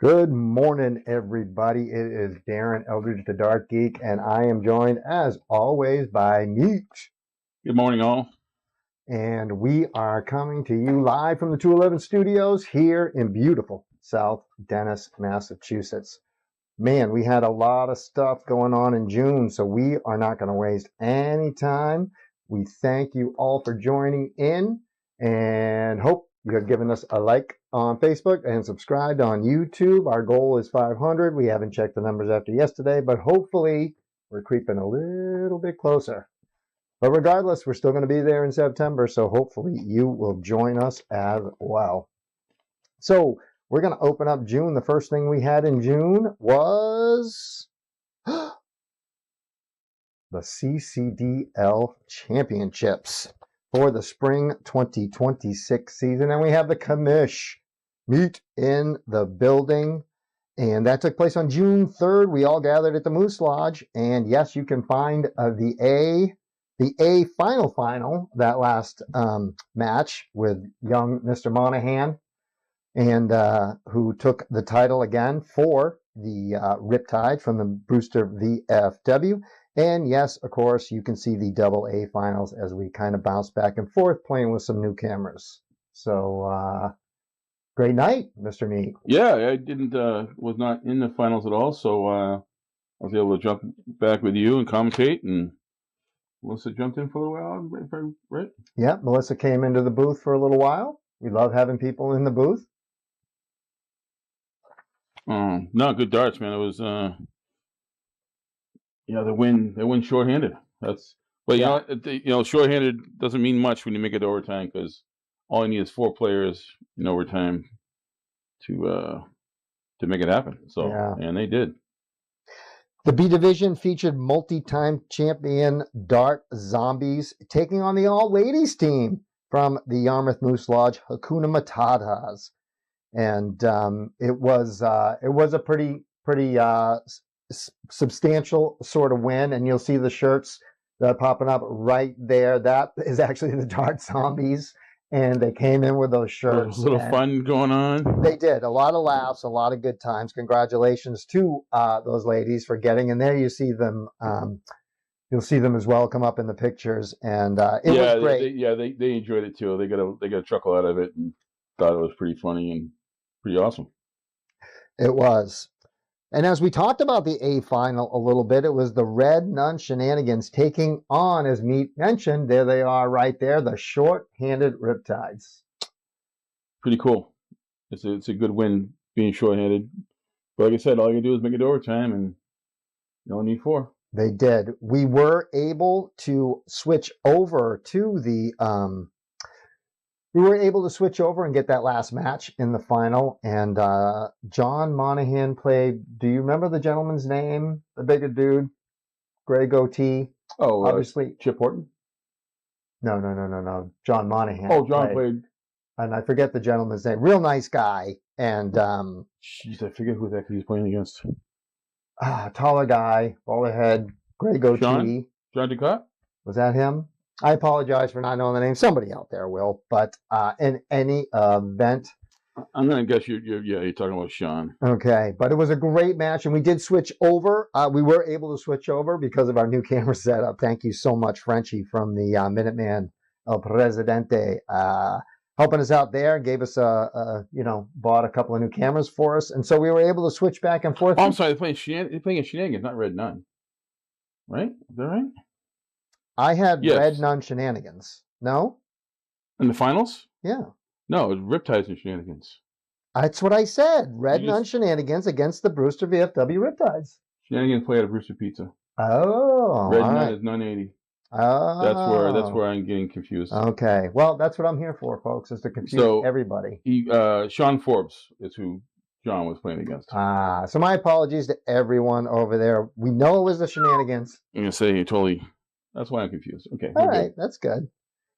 Good morning, everybody. It is Darren Eldridge, the Dark Geek, and I am joined, as always, by Geek. Good morning, all. And we are coming to you live from the 211 studios here in beautiful South Dennis, Massachusetts. Man, we had a lot of stuff going on in June, so we are not going to waste any time. We thank you all for joining in and hope you have given us a like on Facebook and subscribed on YouTube. Our goal is 500. We haven't checked the numbers after yesterday, but hopefully we're creeping a little bit closer. But regardless, we're still going to be there in September, so hopefully you will join us as well. So we're going to open up June. The first thing we had in June was the CCDL Championships for the spring 2026 season. And we have the commish meet in the building. And that took place on June 3rd. We all gathered at the Moose Lodge. And yes, you can find the A final, that last match with young Mr. Monahan, and who took the title again for the Riptide from the Brewster VFW. And yes, of course, you can see the double A finals as we kind of bounce back and forth playing with some new cameras. So, great night, Mr. Meat. Yeah, I was not in the finals at all, so I was able to jump back with you and commentate, and Melissa jumped in for a little while, right? Yeah, Melissa came into the booth for a little while. We love having people in the booth. No, good darts, man. It was, they win shorthanded. Shorthanded doesn't mean much when you make it to overtime, because all you need is 4 players in overtime to make it happen. So, yeah. And they did. The B division featured multi-time champion Dart Zombies taking on the all-ladies team from the Yarmouth Moose Lodge, Hakuna Matatas. And it was a pretty substantial sort of win, and you'll see the shirts that are popping up right there. That is actually the Dart Zombies, and they came in with those shirts. A little fun going on. They did. A lot of laughs, a lot of good times. Congratulations to those ladies for getting in there. You see them. You'll see them as well come up in the pictures, and it was great. They enjoyed it too. They got a chuckle out of it and thought it was pretty funny and pretty awesome. It was. And as we talked about the A final a little bit, it was the Red Nun Shenanigans taking on, as Meat mentioned, there they are right there, the short-handed Riptides. Pretty cool. It's a good win being short-handed. But like I said, all you can do is make it overtime, and you only need 4. They did. We were able to switch over to the we were able to switch over and get that last match in the final. And John Monahan played. Do you remember the gentleman's name? The bigger dude, gray goatee. Oh, obviously Chip Horton. No. John Monahan. Oh, John played. And I forget the gentleman's name. Real nice guy. And jeez, I forget who that he's playing against. Taller guy, bald head, gray goatee. John Ducat? Was that him? I apologize for not knowing the name. Somebody out there will. But in any event, I'm going to guess you're talking about Sean. Okay, but it was a great match, and we did switch over. We were able to switch over because of our new camera setup. Thank you so much, Frenchie from the Minuteman El Presidente, helping us out there. Gave us bought a couple of new cameras for us, and so we were able to switch back and forth. Oh, I'm sorry, they're playing Shenanigans, not Red Nun, right? Is that right? I had Red Nun Shenanigans. No? In the finals? Yeah. No, it was Riptides and Shenanigans. That's what I said. Red Nun Shenanigans against the Brewster VFW Riptides. Shenanigans play at a Brewster Pizza. Oh. Red Nun is 980. Oh. That's where I'm getting confused. Okay. Well, that's what I'm here for, folks, is to confuse everybody. Sean Forbes is who John was playing against. So my apologies to everyone over there. We know it was the Shenanigans. I'm going to say totally. That's why I'm confused. Okay. All right. That's good.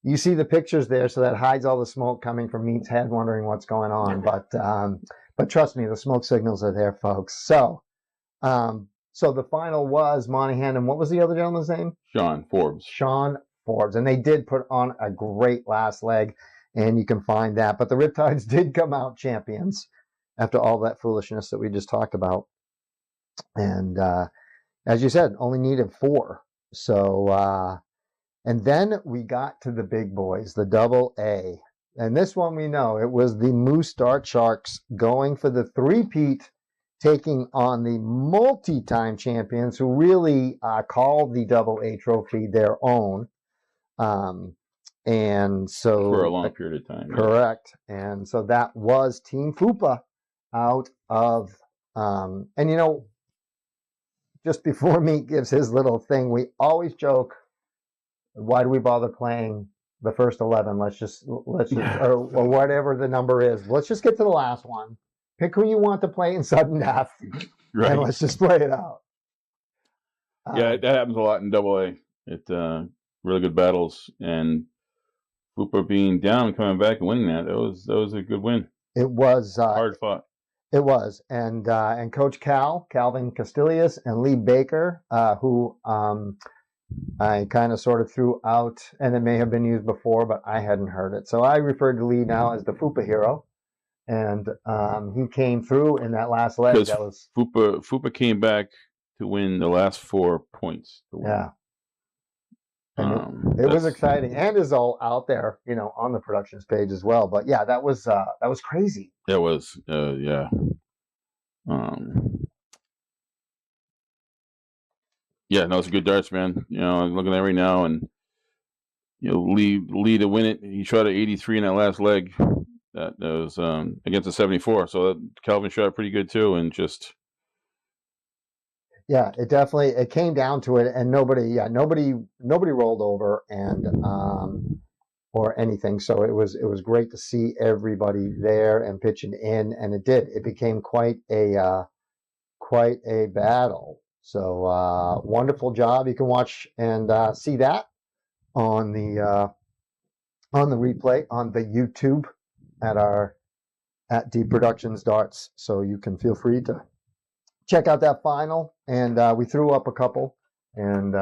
You see the pictures there, so that hides all the smoke coming from Meat's head, wondering what's going on. But trust me, the smoke signals are there, folks. So the final was Monahan, and what was the other gentleman's name? Sean Forbes. Sean Forbes, and they did put on a great last leg, and you can find that. But the Riptides did come out champions, after all that foolishness that we just talked about. And as you said, only needed 4. So, and then we got to the big boys, the double A. And this one we know, it was the Moose Dart Sharks going for the three-peat, taking on the multi-time champions who really called the double A trophy their own. And so for a long period of time. Correct. Yeah. And so that was Team Fupa out of, and you know, just before Meat gives his little thing, we always joke, why do we bother playing the first 11? Let's just or whatever the number is. Let's just get to the last one. Pick who you want to play in sudden death, right, and let's just play it out. Yeah, that happens a lot in Double A. It really good battles, and Fupa being down and coming back and winning that was a good win. It was hard fought. It was, and Coach Calvin Castillas, and Lee Baker, who I kind of sort of threw out, and it may have been used before, but I hadn't heard it. So I refer to Lee now as the Fupa hero, and he came through in that last leg. That was Fupa came back to win the last 4 points. Yeah. And it was exciting, and is all out there, you know, on the productions page as well. But yeah, that was crazy. It was, yeah. Yeah, no, it's a good darts, man. You know, I'm looking at it right now, and you know, Lee to win it. He shot at 83 in that last leg. That was against a 74. So Calvin shot pretty good too, and just. Yeah, it came down to it, and nobody rolled over and or anything. So it was great to see everybody there and pitching in, and it became quite a battle. So wonderful job. You can watch and see that on the replay on the YouTube at Deep Productions Darts. So you can feel free to check out that final, and we threw up a couple and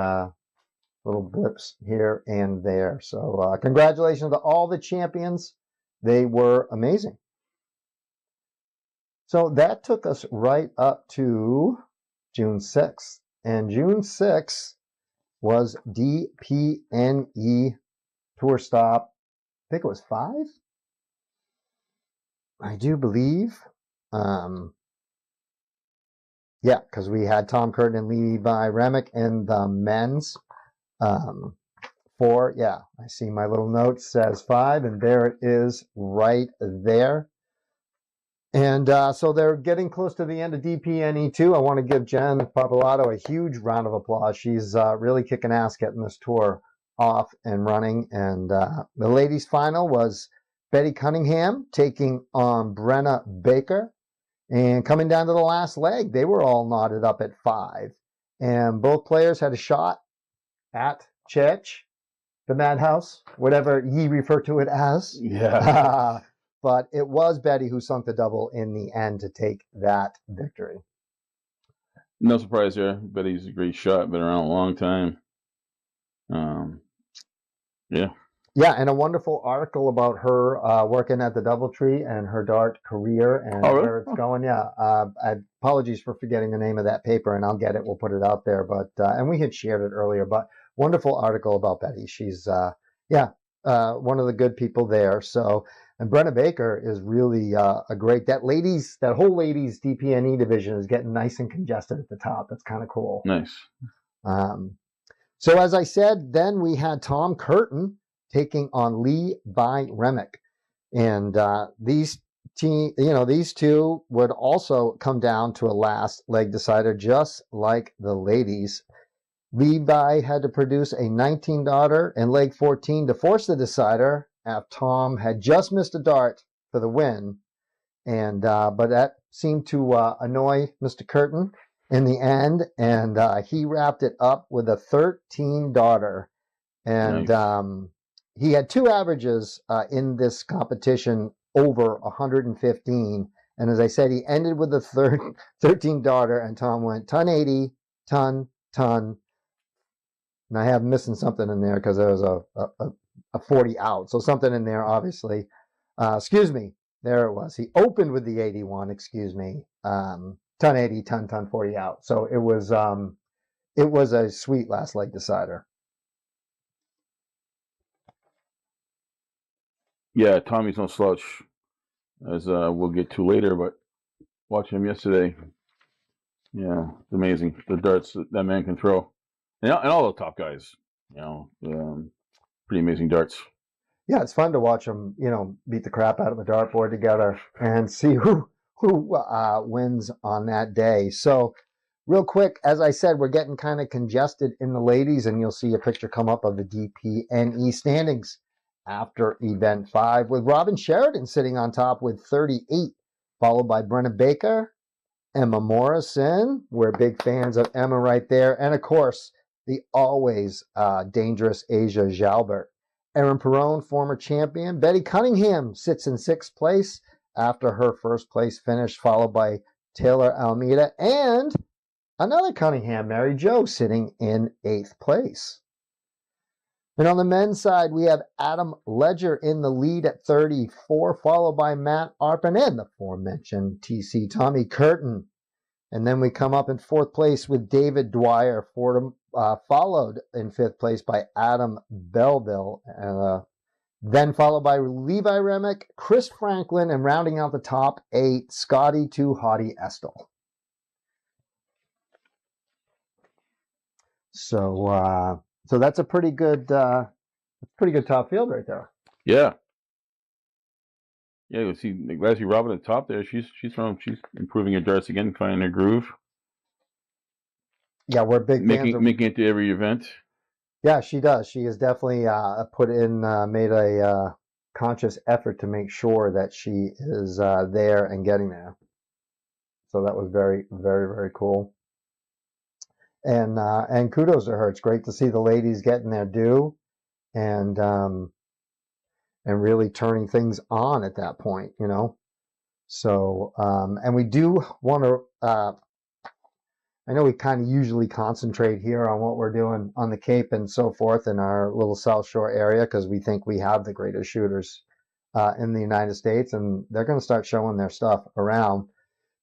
little blips here and there. So congratulations to all the champions. They were amazing. So that took us right up to June 6th. And June 6th was DPNE tour stop. I think it was 5. I do believe. Yeah, because we had Tom Curtin and Levi Remick in the men's. 4, yeah, I see my little note says 5, and there it is right there. And so they're getting close to the end of DPNE2. I want to give Jen Papalato a huge round of applause. She's really kicking ass getting this tour off and running. And the ladies' final was Betty Cunningham taking on Brenna Baker. And coming down to the last leg, they were all knotted up at 5. And both players had a shot at Chech, the Madhouse, whatever ye refer to it as. Yeah. But it was Betty who sunk the double in the end to take that victory. No surprise there. Betty's a great shot, been around a long time. Yeah. Yeah, and a wonderful article about her working at the DoubleTree and her dart career and where it's going. Yeah, apologies for forgetting the name of that paper, and I'll get it. We'll put it out there. But and we had shared it earlier. But wonderful article about Betty. She's one of the good people there. So, and Brenna Baker is really a great. That whole ladies DPNE division is getting nice and congested at the top. That's kind of cool. Nice. So as I said, then we had Tom Curtin taking on Levi Remick, and these two would also come down to a last leg decider, just like the ladies. Levi had to produce a 19 darter in leg 14 to force the decider, after Tom had just missed a dart for the win, and but that seemed to annoy Mr. Curtin in the end, and he wrapped it up with a 13 darter, and nice. He had 2 averages in this competition over 115. And as I said, he ended with a 13 darter, and Tom went ton 80, ton. And I have missing something in there because there was a 40 out. So something in there, obviously. Excuse me. There it was. He opened with the 81, excuse me. Ton 80, ton 40 out. So it was a sweet last leg decider. Yeah, Tommy's no slouch, as we'll get to later. But watching him yesterday, yeah, it's amazing. The darts that man can throw, and all the top guys, pretty amazing darts. Yeah, it's fun to watch them, beat the crap out of the dartboard together and see who wins on that day. So, real quick, as I said, we're getting kind of congested in the ladies, and you'll see a picture come up of the DPNE standings after Event 5, with Robin Sheridan sitting on top with 38, followed by Brenna Baker, Emma Morrison. We're big fans of Emma right there. And, of course, the always dangerous Asia Jalbert. Erin Perrone, former champion. Betty Cunningham sits in 6th place after her first place finish, followed by Taylor Almeida and another Cunningham, Mary Jo, sitting in 8th place. And on the men's side, we have Adam Ledger in the lead at 34, followed by Matt Arpin and the aforementioned TC Tommy Curtin. And then we come up in 4th place with David Dwyer, followed in 5th place by Adam Belleville, then followed by Levi Remick, Chris Franklin, and rounding out the top 8, Scotty Too Hottie Estel. So that's a pretty good top field right there. Yeah. Yeah, you see Leslie Robin at the top there. She's improving her darts again, finding her groove. Yeah, we're big fans making it to every event. Yeah, she does. She has definitely made a conscious effort to make sure that she is there and getting there. So that was very, very, very cool. And kudos to her. It's great to see the ladies getting their due and really turning things on at that point, So and we do want to. I know we kind of usually concentrate here on what we're doing on the Cape and so forth in our little South Shore area because we think we have the greatest shooters in the United States, and they're going to start showing their stuff around.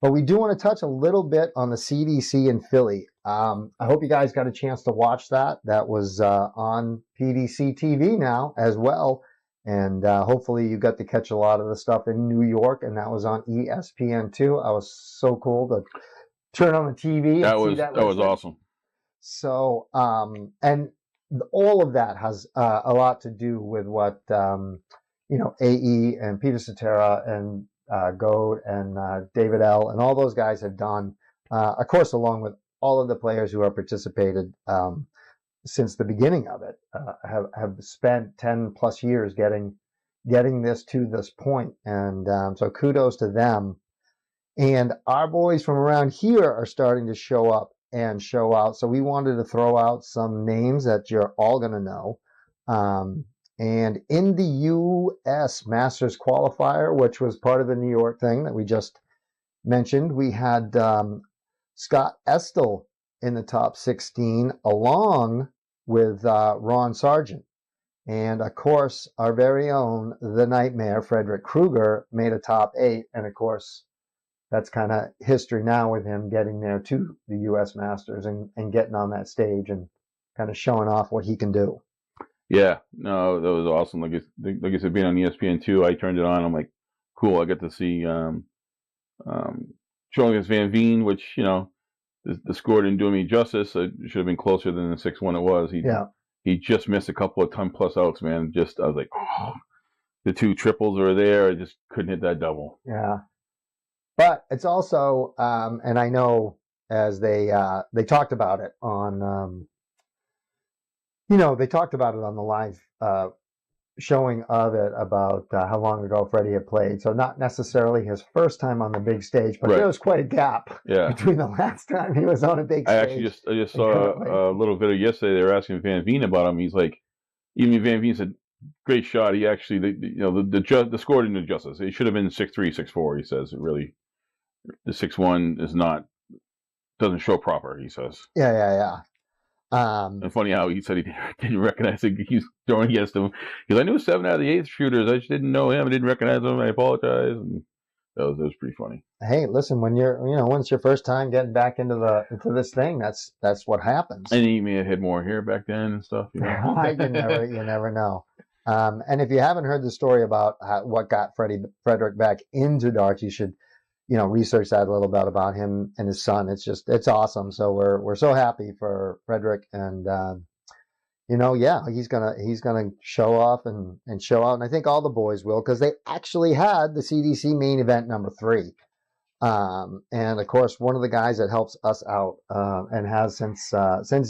But we do want to touch a little bit on the CDC in Philly. I hope you guys got a chance to watch that. That was on PDC TV now as well. And hopefully you got to catch a lot of the stuff in New York, and that was on ESPN too. I was so cool to turn on the TV and see that. That was awesome. So, and all of that has a lot to do with what, AE and Peter Cetera and Goad and David L. and all those guys have done, of course, along with all of the players who have participated since the beginning of it, have spent 10 plus years getting this to this point. And so kudos to them. And our boys from around here are starting to show up and show out. So we wanted to throw out some names that you're all going to know. And in the U.S. Masters qualifier, which was part of the New York thing that we just mentioned, we had Scott Estel in the top 16, along with Ron Sargent. And, of course, our very own, the Nightmare, Frederick Krueger, made a top 8. And, of course, that's kind of history now with him getting there to the U.S. Masters and getting on that stage and kind of showing off what he can do. Yeah, no, that was awesome. Like I said, being on ESPN2, I turned it on. I'm like, cool. I get to see showing against Van Veen, which the score didn't do me justice. It should have been closer than the 6-1 it was. He just missed a couple of 10+ outs, man. I was like, oh, the 2 triples were there. I just couldn't hit that double. Yeah. But it's also, and I know as they talked about it on, they talked about it on the live showing of it about how long ago Freddie had played. So not necessarily his first time on the big stage, but there was quite a gap between the last time he was on a big stage. I just saw a little video yesterday. They were asking Van Veen about him. He's like, even Van Veen said, great shot. He actually, the score didn't adjust us. It should have been 6-3, 6-4. He says it really. The 6-1 doesn't show proper, he says. Yeah. And funny how he said he didn't recognize it. He's throwing against him. Because I knew 7 out of the 8 shooters. I just didn't know him. I didn't recognize him. I apologize. And that was pretty funny. Hey, listen, when when it's your first time getting back into this thing, that's what happens. And he may have had more hair back then and stuff. You never know. And if you haven't heard the story about what got Frederick back into darts, you should, research that a little bit about him and his son. It's awesome. So we're so happy for Frederick, and he's gonna show off and show out, and I think all the boys will, because they actually had the CDC main event number 3. And of course, one of the guys that helps us out and has since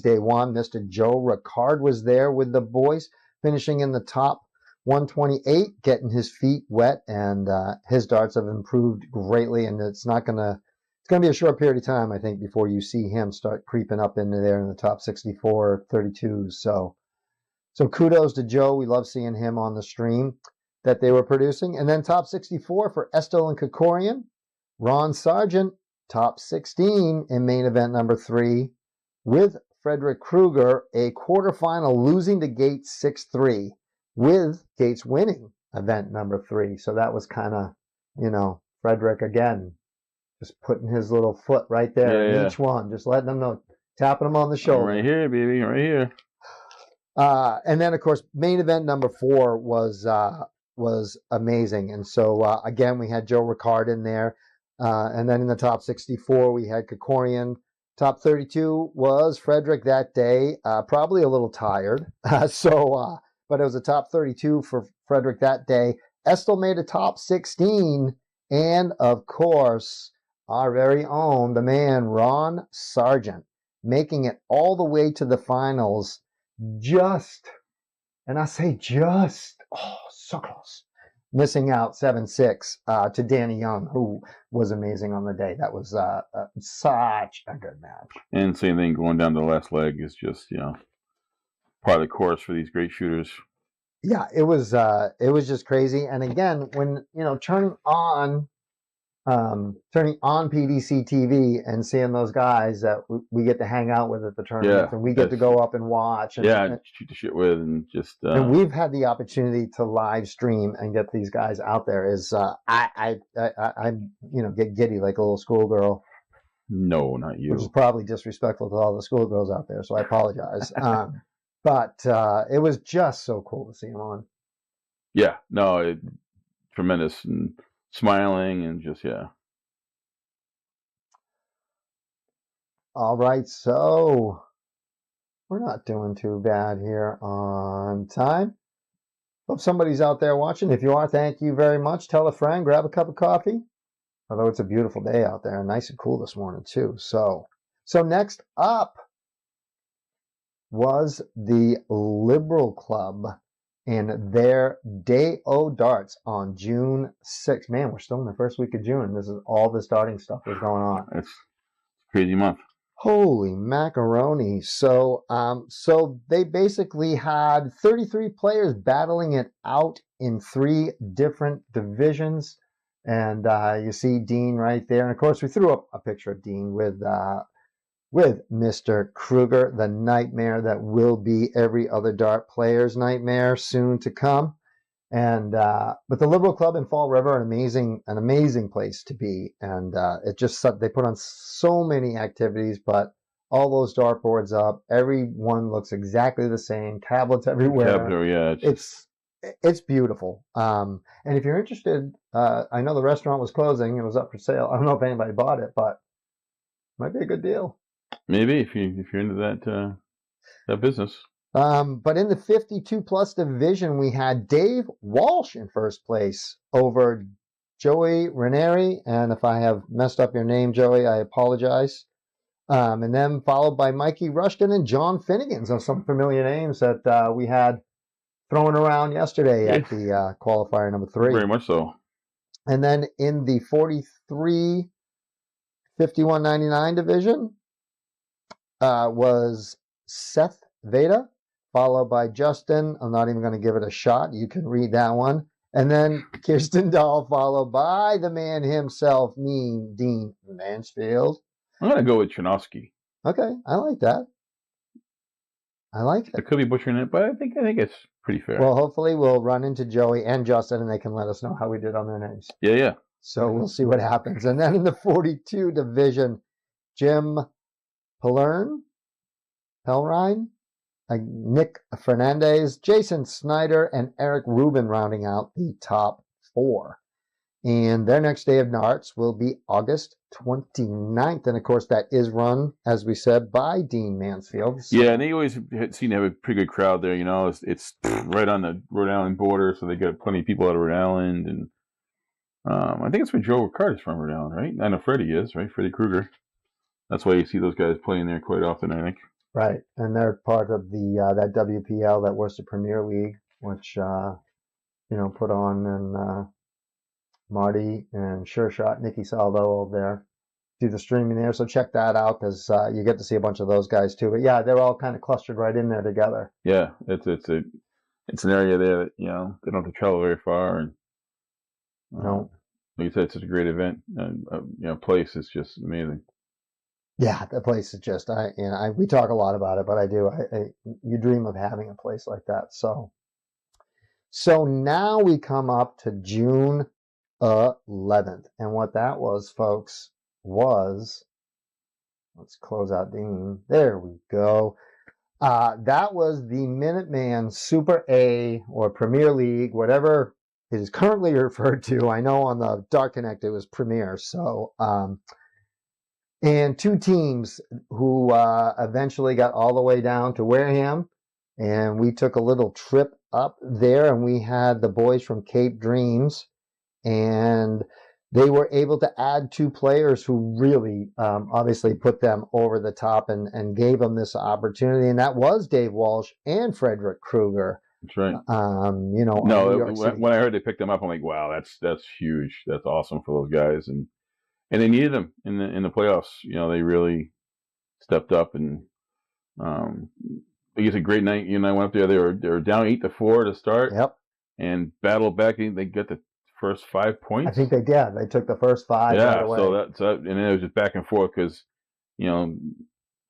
day one, Mr. Joe Ricard was there with the boys, finishing in the top 128, getting his feet wet, and his darts have improved greatly. And it's gonna be a short period of time, I think, before you see him start creeping up into there in the top 64, 32s. So kudos to Joe. We love seeing him on the stream that they were producing. And then top 64 for Estill and Kokorian. Ron Sargent, top 16 in main event number 3, with Frederick Krueger, a quarterfinal, losing to Gates 6-3, with Gates winning event number 3. So that was kind of, Frederick again, just putting his little foot right there in each one, just letting them know, tapping them on the shoulder. Right here, baby, right here. And then, of course, main event number 4 was amazing. And so, again, we had Joe Ricard in there. And then in the top 64, we had Kokorian. Top 32 was Frederick that day, probably a little tired. But it was a top 32 for Frederick that day. Estill made a top 16. And, of course, our very own, the man, Ron Sargent, making it all the way to the finals. And I say just, so close. Missing out 7-6 to Danny Young, who was amazing on the day. That was such a good match. And same thing going down the last leg is just, part of the course for these great shooters. Yeah, it was just crazy. And again, when turning on PDC TV and seeing those guys that we get to hang out with at the tournament, and we get to go up and watch, and shoot the shit with, and just and we've had the opportunity to live stream and get these guys out there. Is I get giddy like a little schoolgirl. No, not you. Which is probably disrespectful to all the schoolgirls out there, so I apologize. But it was just so cool to see him on. Yeah, no, tremendous, and smiling, and just, All right, so we're not doing too bad here on time. Hope somebody's out there watching. If you are, thank you very much. Tell a friend, grab a cup of coffee. Although it's a beautiful day out there, nice and cool this morning too. So next up was the Liberal Club and their Day O Darts on June 6th. Man, we're still in the first week of June. This is all the starting stuff that's going on. It's a crazy month. Holy macaroni. So they basically had 33 players battling it out in 3 different divisions. And you see Dean right there. And of course, we threw up a picture of Dean with Mr. Krueger, the nightmare that will be every other dart player's nightmare soon to come. And but the Liberal Club in Fall River, an amazing place to be. And they put on so many activities, but all those dartboards up, everyone looks exactly the same. Tablets everywhere. It's beautiful. And if you're interested, I know the restaurant was closing. It was up for sale. I don't know if anybody bought it, but it might be a good deal. Maybe if you're into that business. But in the 52 plus division, we had Dave Walsh in first place over Joey Ranieri. And if I have messed up your name, Joey, I apologize. And then followed by Mikey Rushton and John Finnegan. So some familiar names that we had thrown around yesterday at the qualifier number 3. Very much so. And then in the 43 51.99 division was Seth Veda, followed by Justin. I'm not even going to give it a shot. You can read that one. And then Kirsten Dahl, followed by the man himself, Mean Dean Mansfield. I'm going to go with Chernovsky. Okay, I like that. I like it. I could be butchering it, but I think it's pretty fair. Well, hopefully we'll run into Joey and Justin, and they can let us know how we did on their names. Yeah. So we'll see what happens. And then in the 42 division, Jim Pelrine, Nick Fernandez, Jason Snyder, and Eric Rubin rounding out the top 4. And their next day of NARTS will be August 29th. And of course, that is run, as we said, by Dean Mansfield. So. Yeah, and they always seem to have a pretty good crowd there. It's right on the Rhode Island border, so they got plenty of people out of Rhode Island. And I think it's where Joe Ricardo's from, Rhode Island, right? I know Freddie is, right? Freddie Krueger. That's why you see those guys playing there quite often, I think. Right, and they're part of the that WPL, that Worcester Premier League, which put on, and Marty and Sure Shot, Nikki Salvo over there do the streaming there. So check that out, because you get to see a bunch of those guys too. But yeah, they're all kind of clustered right in there together. Yeah, it's an area there that they don't have to travel very far, and no, like you said, it's such a great event, and place is just amazing. Yeah, the place is just we talk a lot about it, but you dream of having a place like that. So now we come up to June 11th, and what that was, folks, was, let's close out Dean. There we go. That was the Minuteman Super A, or Premier League, whatever it is currently referred to. I know on the Dark Connect it was Premier. So, and 2 teams who eventually got all the way down to Wareham, and we took a little trip up there, and we had the boys from Cape Dreams, and they were able to add 2 players who really obviously put them over the top and gave them this opportunity, and that was Dave Walsh and Frederick Krueger. That's right. When I heard they picked them up, I'm like, wow, that's huge. That's awesome for those guys, and they needed them in the playoffs. They really stepped up, and it's a great night. I went up there. They were down 8-4 to start. Yep. And battled back. They got the first 5 points. I think they did. They took the first 5 right away. So and then it was just back and forth, because Shane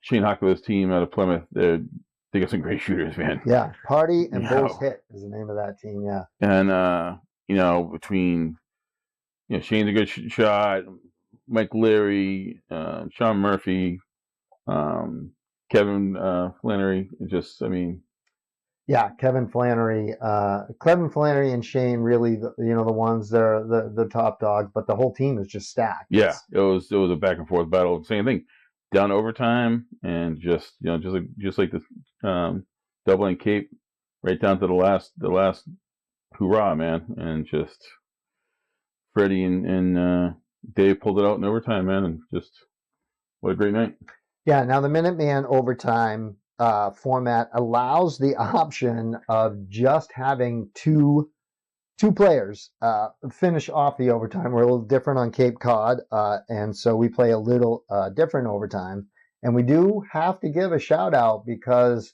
Hockler's team out of Plymouth, they got some great shooters, man. Yeah, Party and Bulls Hit is the name of that team. Yeah. And between Shane's a good shot. Mike Leary, Sean Murphy, Kevin Flannery. Yeah, Kevin Flannery and Shane, really, the ones, they're the top dogs, but the whole team is just stacked. Yeah, it was a back and forth battle. Same thing, down overtime, and just like the doubling Cape, right down to the last hurrah, man, and just Freddie and Dave pulled it out in overtime, man, and just what a great night. Yeah, now the Minuteman overtime format allows the option of just having two players finish off the overtime. We're a little different on Cape Cod, and so we play a little different overtime. And we do have to give a shout out, because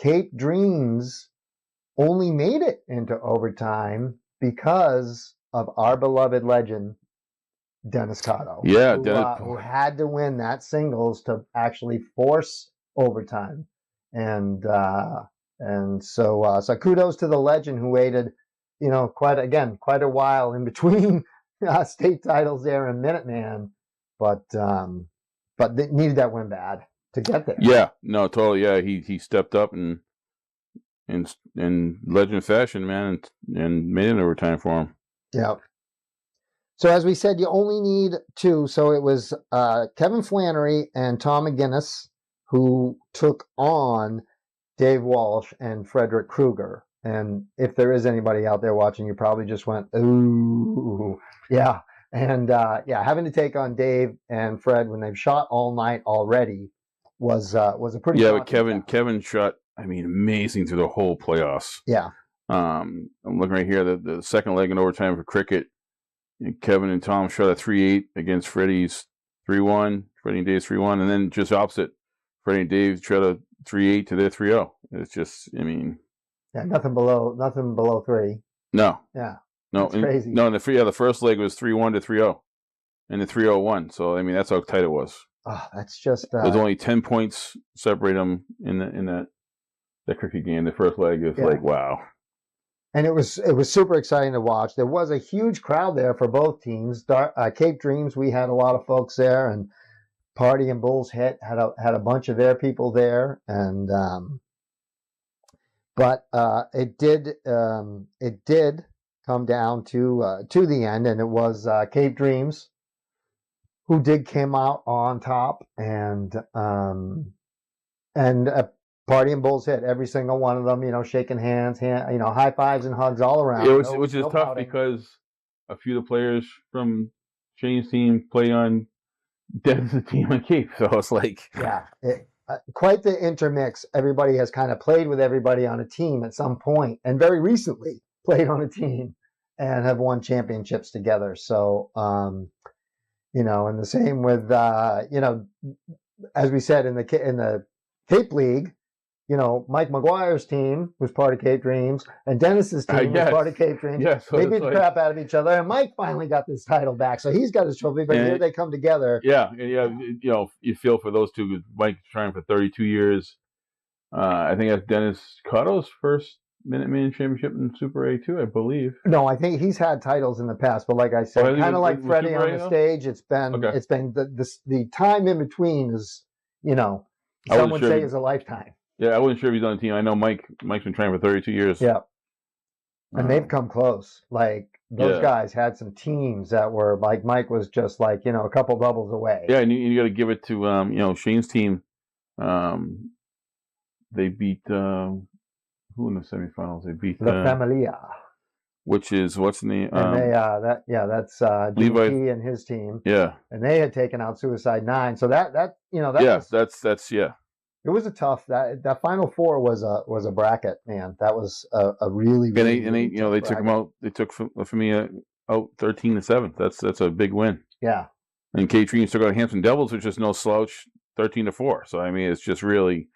Cape Dreams only made it into overtime because of our beloved legend, Dennis Cotto. Yeah, who had to win that singles to actually force overtime. And so kudos to the legend, who waited, quite a while in between state titles there and Minuteman, but they needed that win bad to get there. Yeah, no, totally. Yeah, he stepped up and in legend fashion, man, and made it overtime for him. Yeah. So as we said, you only need 2. So it was Kevin Flannery and Tom McGinnis who took on Dave Walsh and Frederick Krueger. And if there is anybody out there watching, you probably just went, ooh, yeah. And having to take on Dave and Fred when they've shot all night already was a pretty. Yeah, but Kevin shot, amazing through the whole playoffs. Yeah. I'm looking right here, the second leg in overtime for cricket. Kevin and Tom shot a 3-8 against Freddie's 3-1. Freddie and Dave's 3-1, and then just opposite, Freddie and Dave shot a 3-8 to their 3-0. It's just, yeah, nothing below 3. No. Yeah. No, crazy. No, the first leg was 3-1 to 3-0, and the 3-0 won. So that's how tight it was. Oh, that's just. There's only 10 points separate them in that. cricket game. The first leg is like, wow. And it was super exciting to watch. There was a huge crowd there for both teams. Cape Dreams, we had a lot of folks there, and Party and Bulls Hit had a bunch of their people there, and but it did come down to the end, and it was Cape Dreams who came out on top, and Party and Bulls Hit, every single one of them, shaking hands, high fives and hugs all around. Which is tough because a few of the players from Shane's team play on Dennis' team on Cape, so it's like quite the intermix. Everybody has kind of played with everybody on a team at some point, and very recently played on a team and have won championships together. So, and the same with as we said in the Cape League. Mike McGuire's team was part of Cape Dreams, and Dennis's team was part of Cape Dreams. Yes, so they beat the crap out of each other, and Mike finally got this title back, so he's got his trophy. But here they come together. Yeah, you feel for those two. Mike trying for 32 years. I think that's Dennis Cotto's first Minuteman Championship in Super A too, I believe. No, I think he's had titles in the past, but like I said, kind of like Freddie on the stage. It's been the time in between is some would say is a lifetime. Yeah, I wasn't sure if he's on the team. I know Mike's been training for 32 years. Yeah. And they've come close. Like, those guys had some teams that were, like, Mike was just, like, a couple doubles away. Yeah, and you got to give it to, Shane's team. They beat, who in the semifinals? They beat... La Familia. Which is, what's the name? And that's Levi DT and his team. Yeah. And they had taken out Suicide 9. So that it was a tough. That Final Four was a bracket, man. That was a really. And they took them out. They took Familia out 13-7. That's a big win. Yeah. And Cape Dreams took out Hampton Devils, which is no slouch, 13-4. So I mean, it's just really,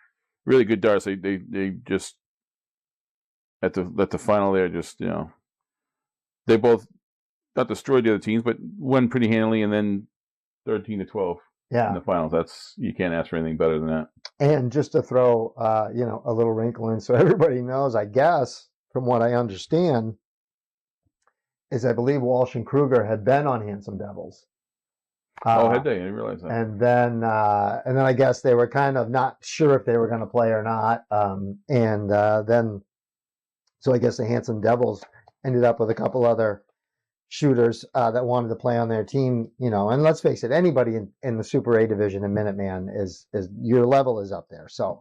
really good darts. They just at the final there, just they both not destroyed the other teams, but won pretty handily, and then 13-12. Yeah. In the finals. You can't ask for anything better than that. And just to throw, a little wrinkle in so everybody knows, I guess, from what I understand, is I believe Walsh and Kruger had been on Handsome Devils. Had they? I didn't realize that. And then I guess they were kind of not sure if they were going to play or not. So I guess the Handsome Devils ended up with a couple other shooters that wanted to play on their team, and let's face it, anybody in the Super A division in Minuteman is your level is up there. So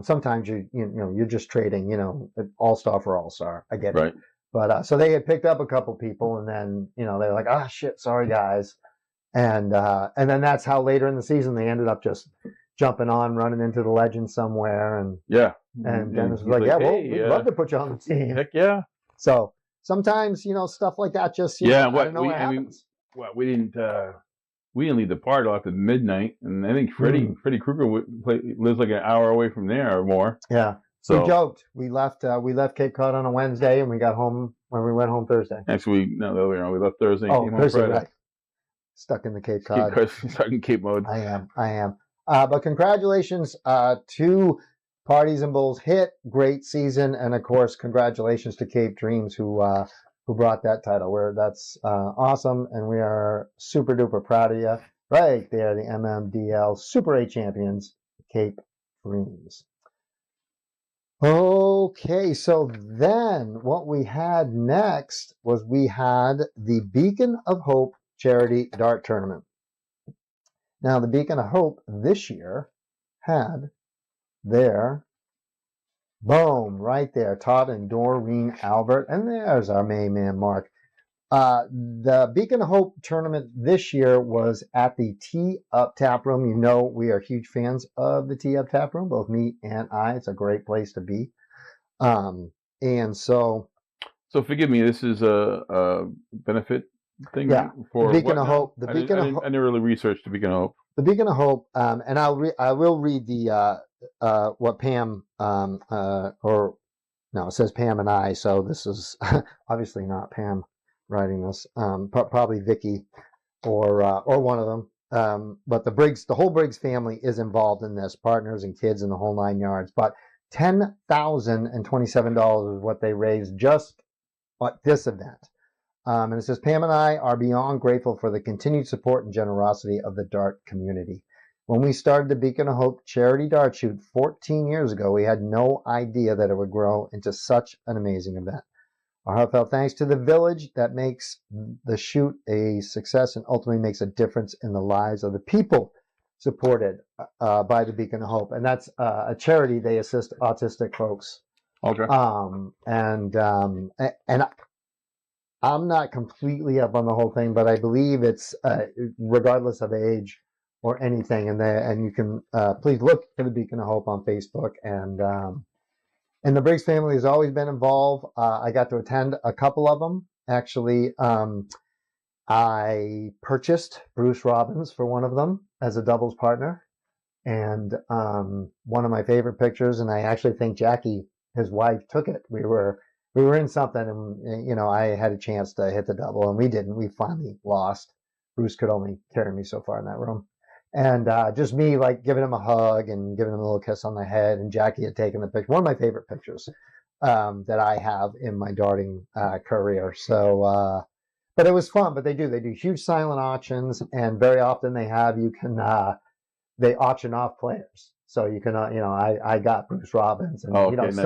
sometimes you're just trading, all-star for all-star. I get it. But so they had picked up a couple people, and then they were like, ah, shit, sorry guys, and then that's how later in the season they ended up just jumping on, running into the legend somewhere, and Dennis was like, yeah, well, we'd love to put you on the team. Heck yeah. So. Sometimes, stuff like that just, I don't know what happens. We didn't leave the park after midnight, and I think Freddie Krueger lives like an hour away from there or more. Yeah. So we joked. We left Cape Cod on a Wednesday, and we got home when we went home Thursday. Actually, no, the other way around. We left Thursday and came home Thursday, Friday. right. Stuck in the Cape Cod. Stuck in Cape mode. I am. But congratulations to Parties and Bulls Hit, great season, and of course, congratulations to Cape Dreams who brought that title. That's awesome, and we are super duper proud of you. Right there, the MMDL Super A champions, Cape Dreams. Okay, so then what we had next was we had the Beacon of Hope Charity Dart Tournament. Now, the Beacon of Hope this year had there, boom, right there, Todd and Doreen Albert, and there's our main man Mark. The Beacon of Hope tournament this year was at the Tee Up Tap Room. We are huge fans of the Tee Up Tap Room, both me and I. It's a great place to be. And so forgive me, this is a benefit thing. Yeah, for the Beacon of now? Hope. I never really researched the Beacon of Hope. The Beacon of Hope, and I will read the what Pam it says Pam and I, so this is obviously not Pam writing this. Probably Vicky or one of them. But the whole Briggs family is involved in this, partners and kids and the whole 9 yards. But $10,027 is what they raised just at this event. And it says, Pam and I are beyond grateful for the continued support and generosity of the dart community. When we started the Beacon of Hope charity dart shoot 14 years ago, we had no idea that it would grow into such an amazing event. Our heartfelt thanks to the village that makes the shoot a success and ultimately makes a difference in the lives of the people supported by the Beacon of Hope. And that's a charity. They assist autistic folks. Okay. And I'm not completely up on the whole thing, but I believe it's regardless of age or anything. And you can please look for the Beacon of Hope on Facebook. And the Briggs family has always been involved. I got to attend a couple of them. Actually, I purchased Bruce Robbins for one of them as a doubles partner. And one of my favorite pictures, and I actually think Jackie, his wife, took it. We were in something, and I had a chance to hit the double, and we didn't. We finally lost. Bruce could only carry me so far in that room. And just me, like, giving him a hug and giving him a little kiss on the head. And Jackie had taken the picture. One of my favorite pictures that I have in my darting career. So, but it was fun. But they do huge silent auctions, and very often they they auction off players. So you can, I got Bruce Robbins, and nice.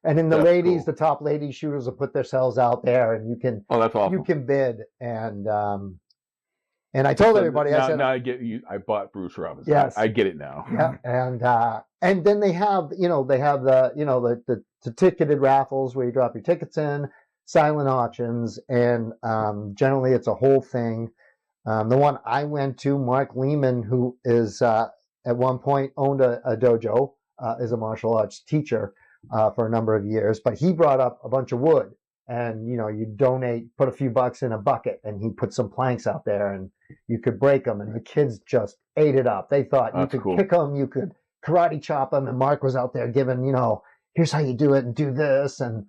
And then the That's ladies, cool. the top lady shooters will put themselves out there, and you can, Oh, that's awesome. you can bid, and I told everybody, now, I said, now I get you. I bought Bruce Robbins. Yes. I get it now. Yeah, and then they have, the ticketed raffles where you drop your tickets in, silent auctions, and generally it's a whole thing. The one I went to, Mark Lehman, who is at one point owned a dojo, is a martial arts teacher for a number of years, but he brought up a bunch of wood, and you donate, put a few bucks in a bucket, and he put some planks out there, and you could break them, and the kids just ate it up. They thought you could kick them, you could karate chop them, and Mark was out there giving, here's how you do it, and do this, and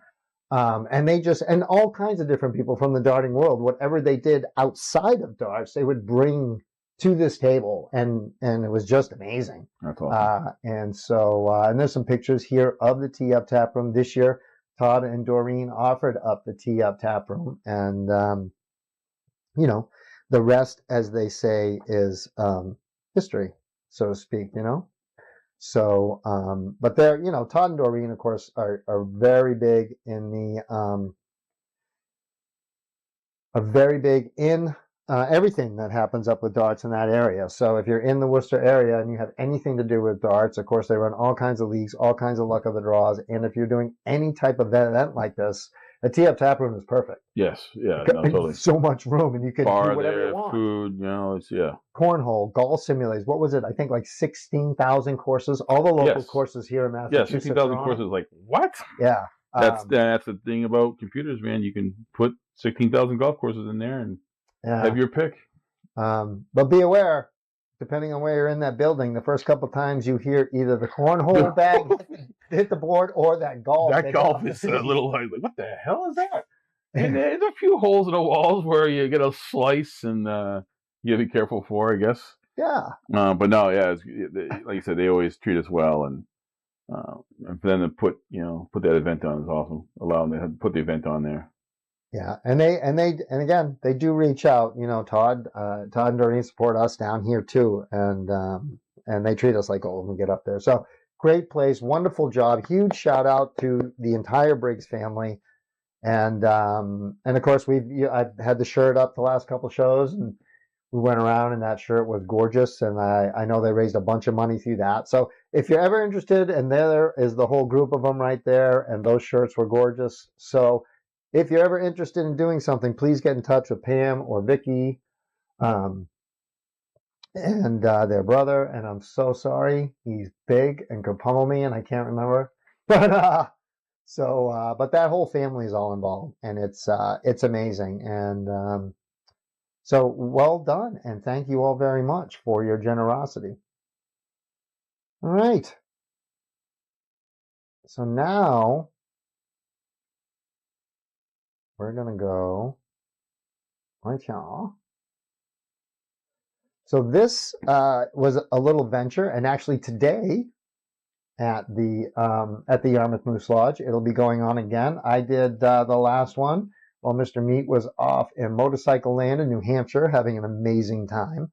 they just, and all kinds of different people from the darting world, whatever they did outside of darts, they would bring to this table, and it was just amazing. That's awesome. And so, and there's some pictures here of the Tee Up Tap Room. This year, Todd and Doreen offered up the Tee Up Tap Room, and the rest, as they say, is history, so to speak. So, but they're, Todd and Doreen, of course, are very big in everything that happens up with darts in that area. So if you're in the Worcester area and you have anything to do with darts, of course, they run all kinds of leagues, all kinds of luck of the draws. And if you're doing any type of event like this, a Tee Up Tap Room is perfect. Yes, yeah, no, totally. So much room, and you can do whatever you want. Food, Cornhole, golf simulators. What was it? I think like 16,000 courses. All the local courses here in Massachusetts. Yeah, 16,000 courses. Like what? Yeah. That's the thing about computers, man. You can put 16,000 golf courses in there and have your pick. But be aware, depending on where you're in that building, the first couple times you hear either the cornhole bag hit the board or that golf. That golf is a little like, what the hell is that? And there's a few holes in the walls where you get a slice, and you gotta be careful for, I guess. Yeah. But no, like you said, they always treat us well, and for them to put that event on is awesome. Allow them to put the event on there. Yeah, and again, they do reach out. Todd and Doreen support us down here too, and they treat us like gold when we get up there. So great place, wonderful job. Huge shout out to the entire Briggs family, and of course I've had the shirt up the last couple shows, and we went around, and that shirt was gorgeous, and I know they raised a bunch of money through that. So if you're ever interested, and there is the whole group of them right there, and those shirts were gorgeous. So if you're ever interested in doing something, please get in touch with Pam or Vicky and their brother. And I'm so sorry. He's big and could pummel me, and I can't remember. But but that whole family is all involved, and it's amazing. And so well done, and thank you all very much for your generosity. All right. So now we're going to go right here. So this was a little venture, and actually today at the Yarmouth Moose Lodge. It'll be going on again. I did the last one while Mr. Meat was off in Motorcycle Land in New Hampshire, having an amazing time.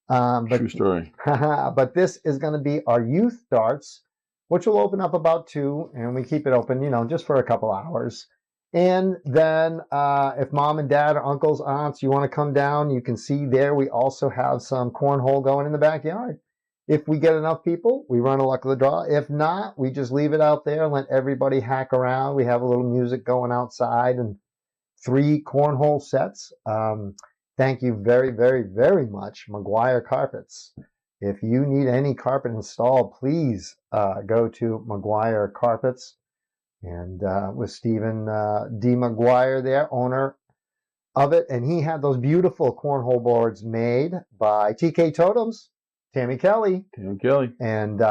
True story. But this is going to be our youth darts, which will open up about 2, and we keep it open, just for a couple hours. And then if mom and dad or uncles, aunts, you want to come down, you can see there we also have some cornhole going in the backyard. If we get enough people, we run a luck of the draw. If not, we just leave it out there and let everybody hack around. We have a little music going outside and 3 cornhole sets. Thank you very, very, very much, McGuire Carpets. If you need any carpet installed, please go to McGuire Carpets. And with Stephen D. McGuire there, owner of it. And he had those beautiful cornhole boards made by TK Totems, Tammy Kelly. And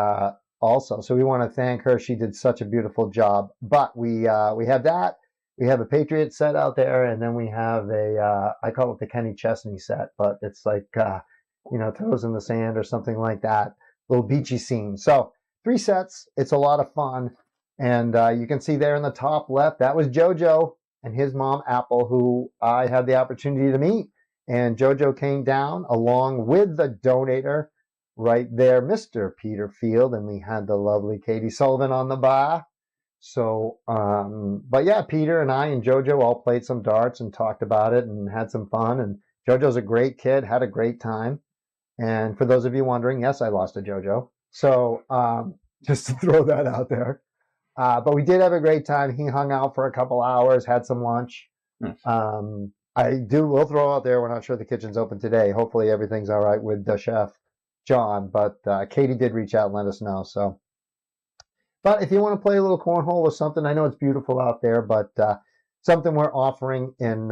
also, so we want to thank her. She did such a beautiful job. But we have that. We have a Patriot set out there, and then we have I call it the Kenny Chesney set, but it's like, Toes in the Sand or something like that, little beachy scene. So 3 sets. It's a lot of fun. And you can see there in the top left, that was JoJo and his mom, Apple, who I had the opportunity to meet. And JoJo came down along with the donator right there, Mr. Peter Field, and we had the lovely Katie Sullivan on the bar. So, but yeah, Peter and I and JoJo all played some darts and talked about it and had some fun. And JoJo's a great kid, had a great time. And for those of you wondering, yes, I lost to JoJo. So, just to throw that out there. But we did have a great time. He hung out for a couple hours, had some lunch. We'll throw out there, we're not sure the kitchen's open today. Hopefully everything's all right with the chef, John. But Katie did reach out and let us know. So. But if you want to play a little cornhole or something, I know it's beautiful out there, but something we're offering in,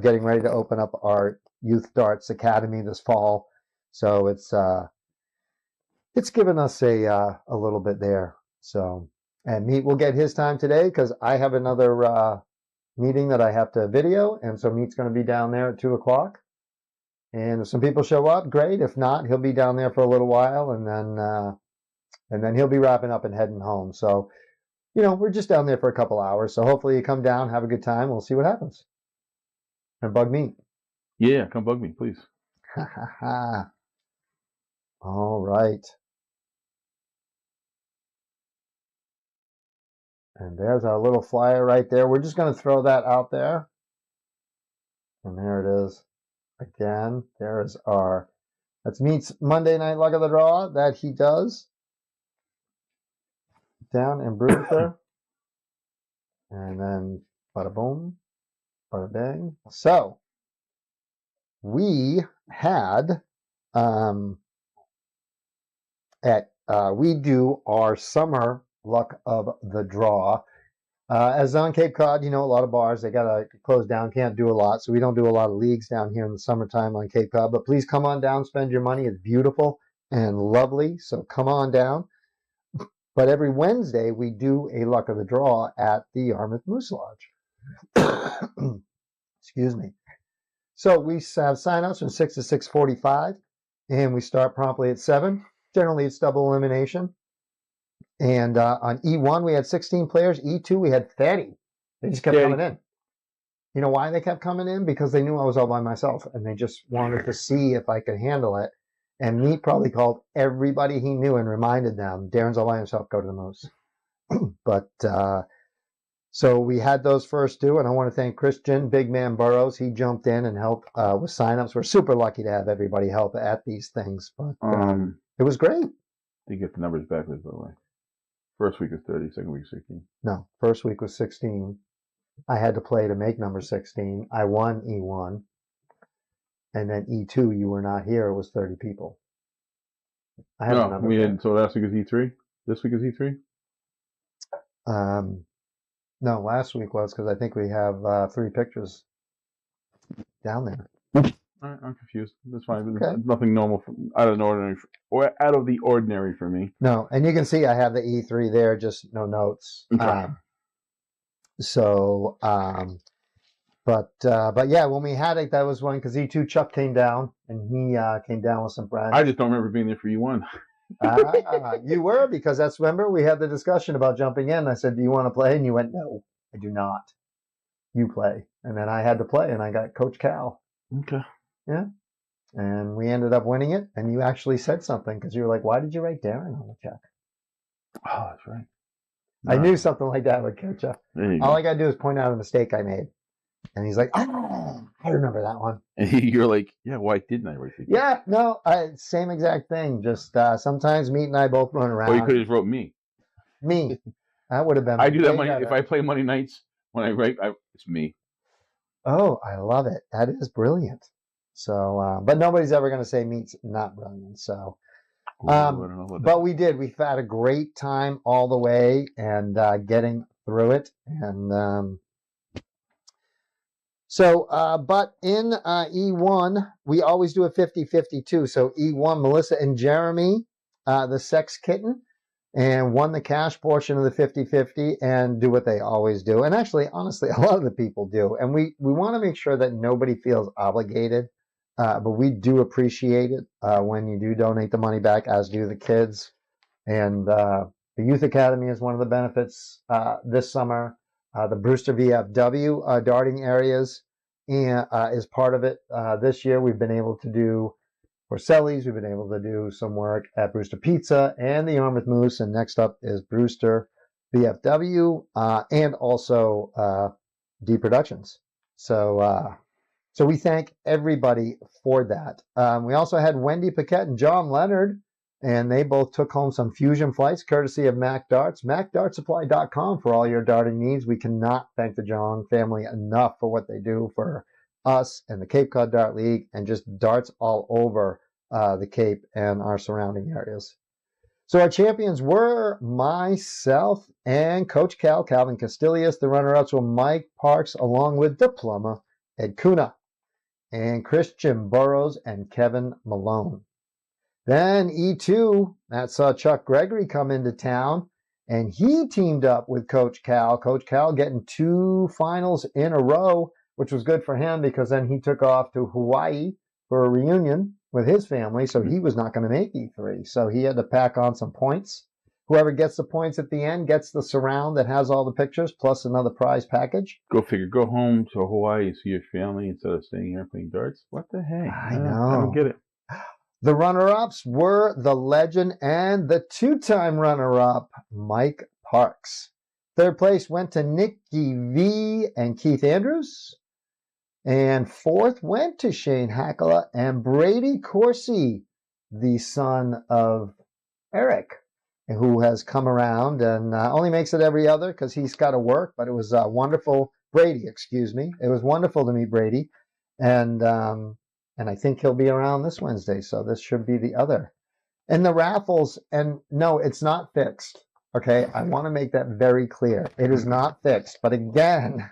getting ready to open up our Youth Darts Academy this fall. So it's given us a little bit there. So, and Meat will get his time today because I have another meeting that I have to video, and so Meat's going to be down there at 2:00. And if some people show up, great. If not, he'll be down there for a little while, and then he'll be wrapping up and heading home. So, we're just down there for a couple hours. So hopefully you come down, have a good time. We'll see what happens. And bug me. Yeah, come bug me, please. All right. And there's our little flyer right there. We're just going to throw that out there. And there it is. Again, there's that's Meat's Monday Night Luck of the Draw that he does down in Brewster. And then bada boom, bada bang. So we had we do our summer luck of the draw. As on Cape Cod, a lot of bars, they got to close down, can't do a lot. So we don't do a lot of leagues down here in the summertime on Cape Cod. But please come on down, spend your money. It's beautiful and lovely. So come on down. But every Wednesday, we do a luck of the draw at the Yarmouth Moose Lodge. Excuse me. So we have sign-ups from 6 to 6:45, and we start promptly at 7. Generally, it's double elimination. And on E1, we had 16 players. E2, we had 30. They just kept coming in. You know why they kept coming in? Because they knew I was all by myself, and they just wanted to see if I could handle it. And Meat probably called everybody he knew and reminded them, Darren's all by himself, go to the Moose. But so we had those first 2, and I want to thank Christian, Big Man Burrows. He jumped in and helped with signups. We're super lucky to have everybody help at these things. But it was great. You get the numbers backwards, by the way. First week was 30, second week 16. No, first week was 16. I had to play to make number 16. I won E1. And then E2, you were not here. It was 30 people. So last week was E3? This week is E3? No, last week was because I think we have 3 pictures down there. All right, I'm confused. That's fine. Okay. Nothing normal, out of the ordinary for me. No, and you can see I have the E3 there, just no notes. Okay. But yeah, when we had it, that was one because E2 Chuck came down and he came down with some friends. I just don't remember being there for E1. You were, because remember, we had the discussion about jumping in. I said, do you want to play? And you went, no, I do not. You play. And then I had to play, and I got Coach Cal. Okay. Yeah. And we ended up winning it. And you actually said something because you were like, why did you write Darren on the check? Oh, that's right. I knew something like that would catch up. All go. I got to do is point out a mistake I made. And he's like, oh, I remember that one. And you're like, yeah, why didn't I write it? Yeah, no, same exact thing. Just sometimes Meat and I both run around. Or you could have just wrote me. Me. That would have been. I do that if I play Monday nights, when I write, it's me. Oh, I love it. That is brilliant. So, but nobody's ever going to say Meat's not brilliant. So, but we did. We've had a great time all the way and getting through it. And but in E1, we always do a 50-50 too. So E1, Melissa and Jeremy, the sex kitten, and won the cash portion of the 50-50 and do what they always do. And actually, honestly, a lot of the people do. And we want to make sure that nobody feels obligated. But we do appreciate it when you do donate the money back, as do the kids. And the Youth Academy is one of the benefits this summer. The Brewster VFW darting areas is part of it. This year we've been able to do Porcelli's, we've been able to do some work at Brewster Pizza and the Yarmouth Moose, and next up is Brewster VFW and also D Productions. So we thank everybody for that. We also had Wendy Paquette and John Leonard, and they both took home some Fusion flights courtesy of Mac Darts. MacDartSupply.com for all your darting needs. We cannot thank the John family enough for what they do for us and the Cape Cod Dart League and just darts all over the Cape and our surrounding areas. So our champions were myself and Coach Calvin Castillius. The runner-ups were Mike Parks along with Diploma Ed Kuna and Christian Burrows and Kevin Malone. Then E2, that saw Chuck Gregory come into town, and he teamed up with Coach Cal. Coach Cal getting 2 finals in a row, which was good for him because then he took off to Hawaii for a reunion with his family, so he was not going to make E3. So he had to pack on some points. Whoever gets the points at the end gets the surround that has all the pictures plus another prize package. Go figure. Go home to Hawaii and see your family instead of staying here playing darts. What the heck? I know. I don't get it. The runner-ups were the legend and the 2-time runner-up, Mike Parks. Third place went to Nikki V and Keith Andrews. And fourth went to Shane Hackala and Brady Corsi, the son of Eric, who has come around and only makes it every other because he's got to work. But it was wonderful. Brady, excuse me. It was wonderful to meet Brady. And I think he'll be around this Wednesday. So this should be the other. And the raffles, and no, it's not fixed. Okay, I want to make that very clear. It is not fixed. But again,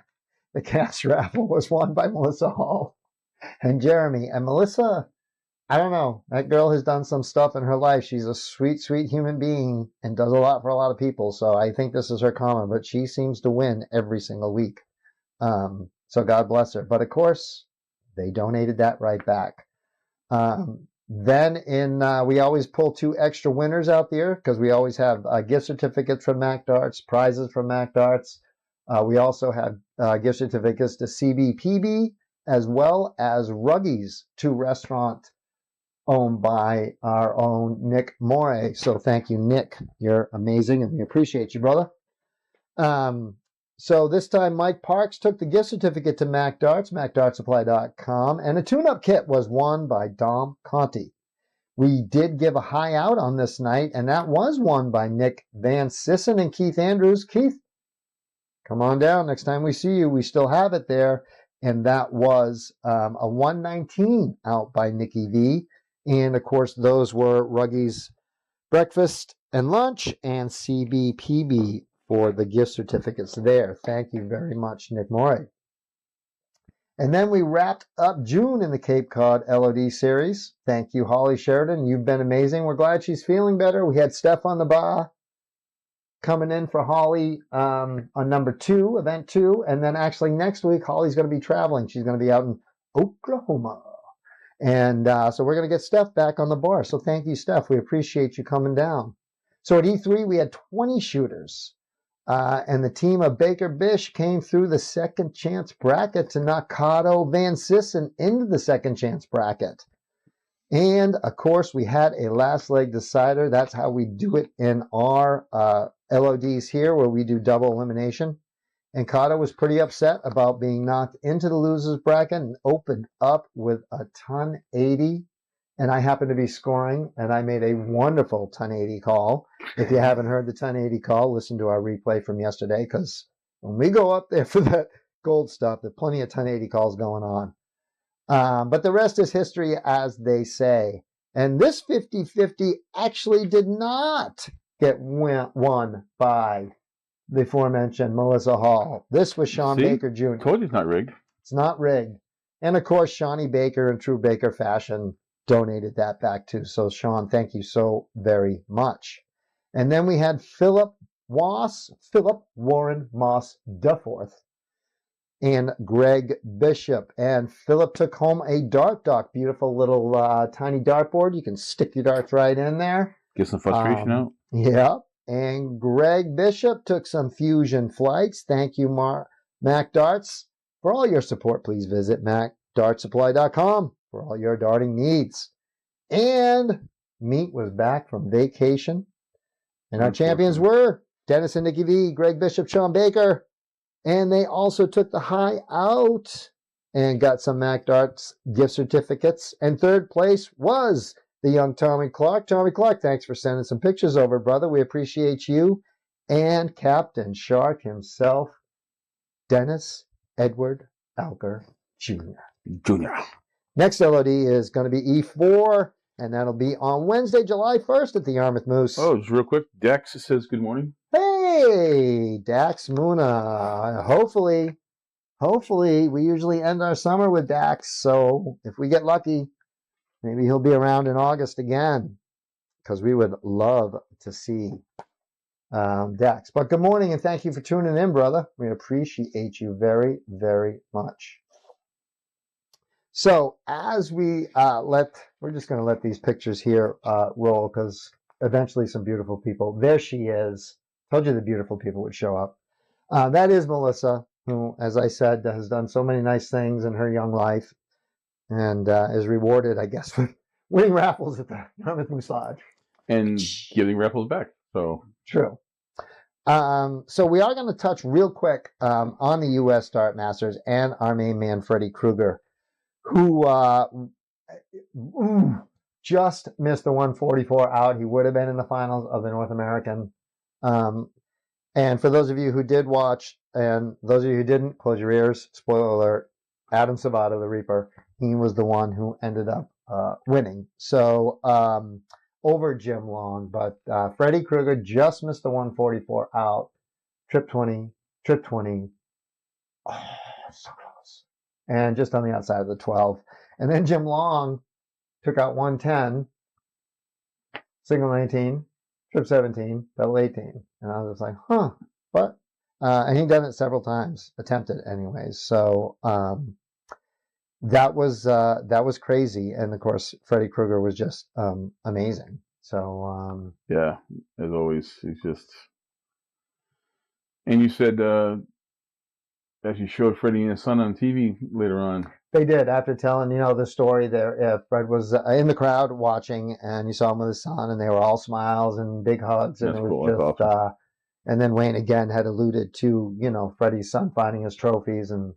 the cash raffle was won by Melissa Hall and Jeremy. And Melissa, I don't know, that girl has done some stuff in her life. She's a sweet, sweet human being and does a lot for a lot of people. So I think this is her common, but she seems to win every single week. So God bless her. But of course, they donated that right back. Then we always pull 2 extra winners out there because we always have gift certificates from Mac Darts, prizes from Mac Darts. We also have gift certificates to CBPB as well as Ruggies, 2 restaurant owned by our own Nick Moray. So thank you, Nick. You're amazing and we appreciate you, brother. So this time Mike Parks took the gift certificate to Mac Darts, MacDartSupply.com, and a tune-up kit was won by Dom Conti. We did give a high out on this night, and that was won by Nick Van Sissen and Keith Andrews. Keith, come on down. Next time we see you, we still have it there. And that was a 119 out by Nikki V. And, of course, those were Ruggies Breakfast and Lunch and CBPB for the gift certificates there. Thank you very much, Nick Moray. And then we wrapped up June in the Cape Cod LOD series. Thank you, Holly Sheridan. You've been amazing. We're glad she's feeling better. We had Steph on the bar coming in for Holly on number 2, event 2. And then actually next week, Holly's going to be traveling. She's going to be out in Oklahoma. And so we're going to get Steph back on the bar. So thank you, Steph. We appreciate you coming down. So at E3, we had 20 shooters. And the team of Baker Bish came through the second chance bracket to knock Cotto Van Sissen into the second chance bracket. And of course, we had a last leg decider. That's how we do it in our LODs here, where we do double elimination. And Cotto was pretty upset about being knocked into the losers bracket and opened up with a ton 80. And I happened to be scoring, and I made a wonderful ton 80 call. If you haven't heard the ton 80 call, listen to our replay from yesterday, because when we go up there for that gold stuff, there's plenty of ton 80 calls going on. But the rest is history, as they say. And this 50-50 actually did not get won by the aforementioned Melissa Hall. This was Sean Baker Jr. Told you it's not rigged. It's not rigged. And of course, Shawnee Baker, in true Baker fashion, donated that back too. So Sean, thank you so very much. And then we had Philip Warren Moss Duforth, and Greg Bishop. And Philip took home a dart dock, beautiful little tiny dartboard. You can stick your darts right in there. Get some frustration out. Yeah. And Greg Bishop took some Fusion flights. Thank you, Mac Darts. For all your support, please visit MacDartSupply.com for all your darting needs. And Meat was back from vacation. And our champions were Dennis and Nikki V, Greg Bishop, Sean Baker. And they also took the high out and got some Mac Darts gift certificates. And third place was the young Tommy Clark. Tommy Clark, thanks for sending some pictures over, brother. We appreciate you. And Captain Shark himself, Dennis Edward Alker Jr. Next LOD is going to be E4, and that'll be on Wednesday, July 1st at the Yarmouth Moose. Oh, just real quick, Dex says good morning. Hey, Dax Muna. Hopefully, we usually end our summer with Dax, so if we get lucky, maybe he'll be around in August again, because we would love to see Dax. But good morning, and thank you for tuning in, brother. We appreciate you very, very much. So as we we're just going to let these pictures here roll, because eventually some beautiful people. There she is. Told you the beautiful people would show up. That is Melissa, who, as I said, has done so many nice things in her young life, and is rewarded, I guess, with winning raffles at the Yarmouth Moose Lodge. And giving raffles back. So true. So we are going to touch real quick on the U.S. Dart Masters and our main man, Freddie Krueger, who just missed the 144 out. He would have been in the finals of the North American. And for those of you who did watch, and those of you who didn't, close your ears. Spoiler alert. Adam Savata, the Reaper, he was the one who ended up winning. So over Jim Long. But Freddie Krueger just missed the 144 out. Trip 20. Oh, so close. And just on the outside of the 12. And then Jim Long took out 110, single 19, trip 17, double 18. And I was just like, huh. But, and he'd done it several times, attempted anyways. So that was crazy. And of course, Freddie Krueger was just amazing. So yeah, as always, he's just. And you said as you showed Freddie and his son on TV later on. They did, after telling, the story there. Fred was in the crowd watching, and you saw him with his son, and they were all smiles and big hugs. And That's it was cool. just, awesome. And then Wayne again had alluded to, Freddie's son finding his trophies and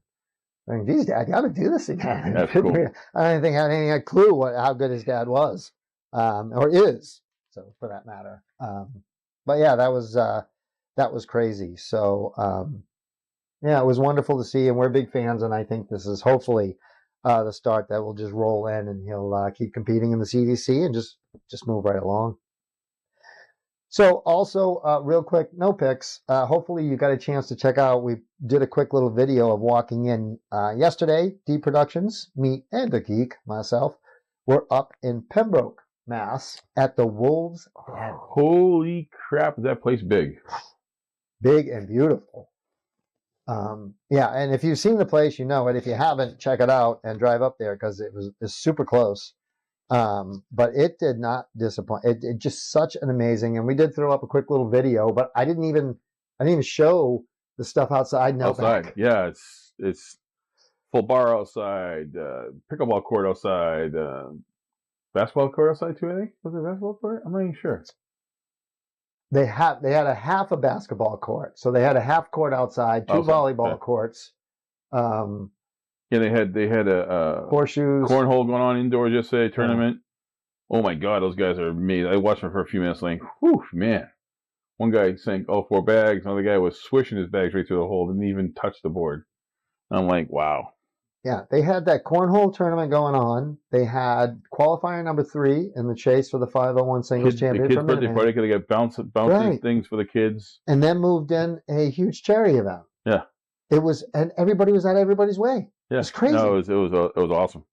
saying, geez, Dad, you got to do this again. That's cool. I don't think I had any clue how good his dad was, or is, so for that matter. But yeah, that was crazy. So, yeah, it was wonderful to see, and we're big fans, and I think this is hopefully the start that will just roll in, and he'll keep competing in the CDC and just move right along. So also, real quick, no pics. Hopefully you got a chance to check out. We did a quick little video of walking in yesterday. D Productions, me and the Geek, myself, were up in Pembroke, Mass, at the Wolves Den. Holy crap, is that place big? Big and beautiful. Yeah, and if you've seen the place, you know it. If you haven't, check it out and drive up there because it's super close. But it did not disappoint. It just such an amazing, and we did throw up a quick little video, but I didn't even show the stuff outside. No, Outside, back. yeah, it's full bar outside, pickleball court outside, basketball court outside too. I think was it basketball court? I'm not even sure. They had a half a basketball court, so they had a half court outside, two volleyball courts. Yeah, they had a horseshoes, cornhole going on indoors yesterday, tournament. Oh my God, those guys are amazing. I watched them for a few minutes, like, whew, man. One guy sank all 4 bags. Another guy was swishing his bags right through the hole, didn't even touch the board. I'm like, wow. Yeah, they had that cornhole tournament going on. They had qualifier number 3 in the chase for the 501 singles championship. The kids' birthday party, they got bouncy things for the kids. And then moved in a huge charity event. Yeah. It was, and everybody was at everybody's way. Yeah. It was crazy. No, it was awesome.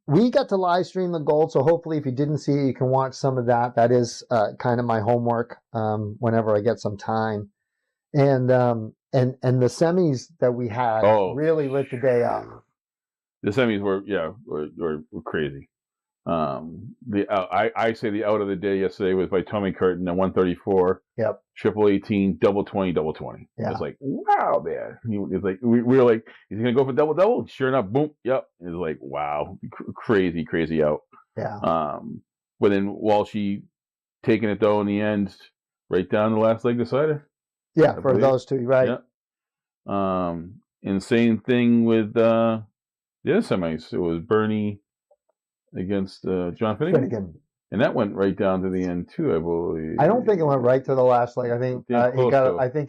We got to live stream the gold, so hopefully if you didn't see it, you can watch some of that. That is kind of my homework whenever I get some time. And the semis that we had really lit the day up. The semis were crazy. I say the out of the day yesterday was by Tommy Curtin at 134. Yep. Triple 18, double 20, double 20. Yeah. It's like, wow, man. It's like we were like, is he gonna go for double? Sure enough, boom. Yep. It's like, wow, crazy out. Yeah. But then Walshy taking it though in the end, right down the last leg decider. Yeah, for those two, right? Yeah. And same thing with the other semis. It was Bernie against John Finnegan. And that went right down to the end too, I believe. I don't think it went right to the last leg. I think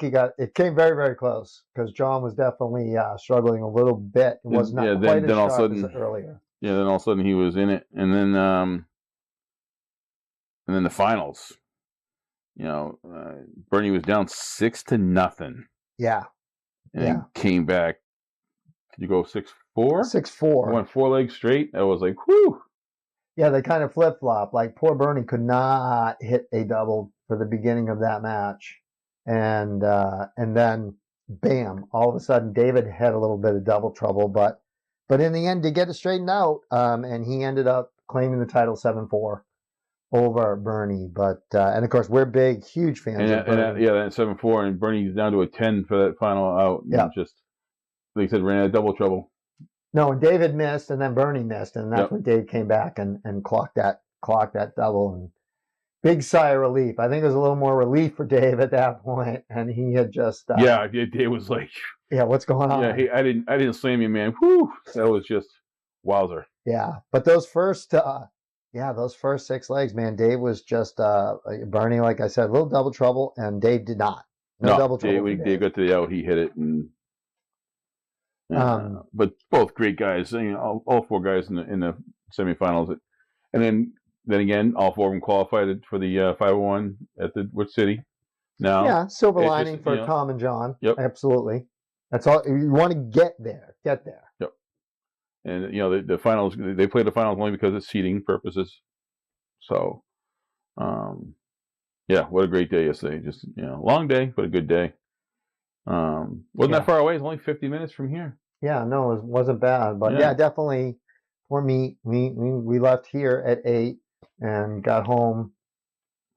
it came very, very close because John was definitely struggling a little bit. It was not quite as sharp as earlier. Yeah, then all of a sudden he was in it, and then the finals. You know, Bernie was down 6-0. Yeah. And he came back. Did you go 6-4? 6-4. Went 4 legs straight. I was like, whew. Yeah, they kind of flip-flop. Like, poor Bernie could not hit a double for the beginning of that match. And then, bam, all of a sudden, David had a little bit of double trouble. But in the end, to get it straightened out, and he ended up claiming the title 7-4 over Bernie. But, and of course, we're big, huge fans of Bernie. That 7-4, and Bernie's down to a 10 for that final out. Yeah. Just, like I said, ran out of double trouble. No, and David missed, and then Bernie missed, and that's when Dave came back and clocked that double. And big sigh of relief. I think it was a little more relief for Dave at that point, and he had just Dave was like, what's going on? Yeah, I didn't slam you, man. Whew, that was just wowzer. Yeah, but those first 6 legs, man, Dave was just Bernie, like I said, a little double trouble, and Dave did not. No double trouble. Dave got to the out, he hit it, and. But both great guys, you know, all 4 guys in the semifinals, and then again, all 4 of them qualified for the 501 at the Which City. Now, silver lining for Tom and John. Yep, absolutely. That's all you want to get there. Yep. And you know the finals, they played the finals only because of seating purposes. So, what a great day yesterday. Just long day, but a good day. Wasn't that far away? It's only 50 minutes from here. Yeah, no, it wasn't bad. But definitely for me, we left here at 8 and got home,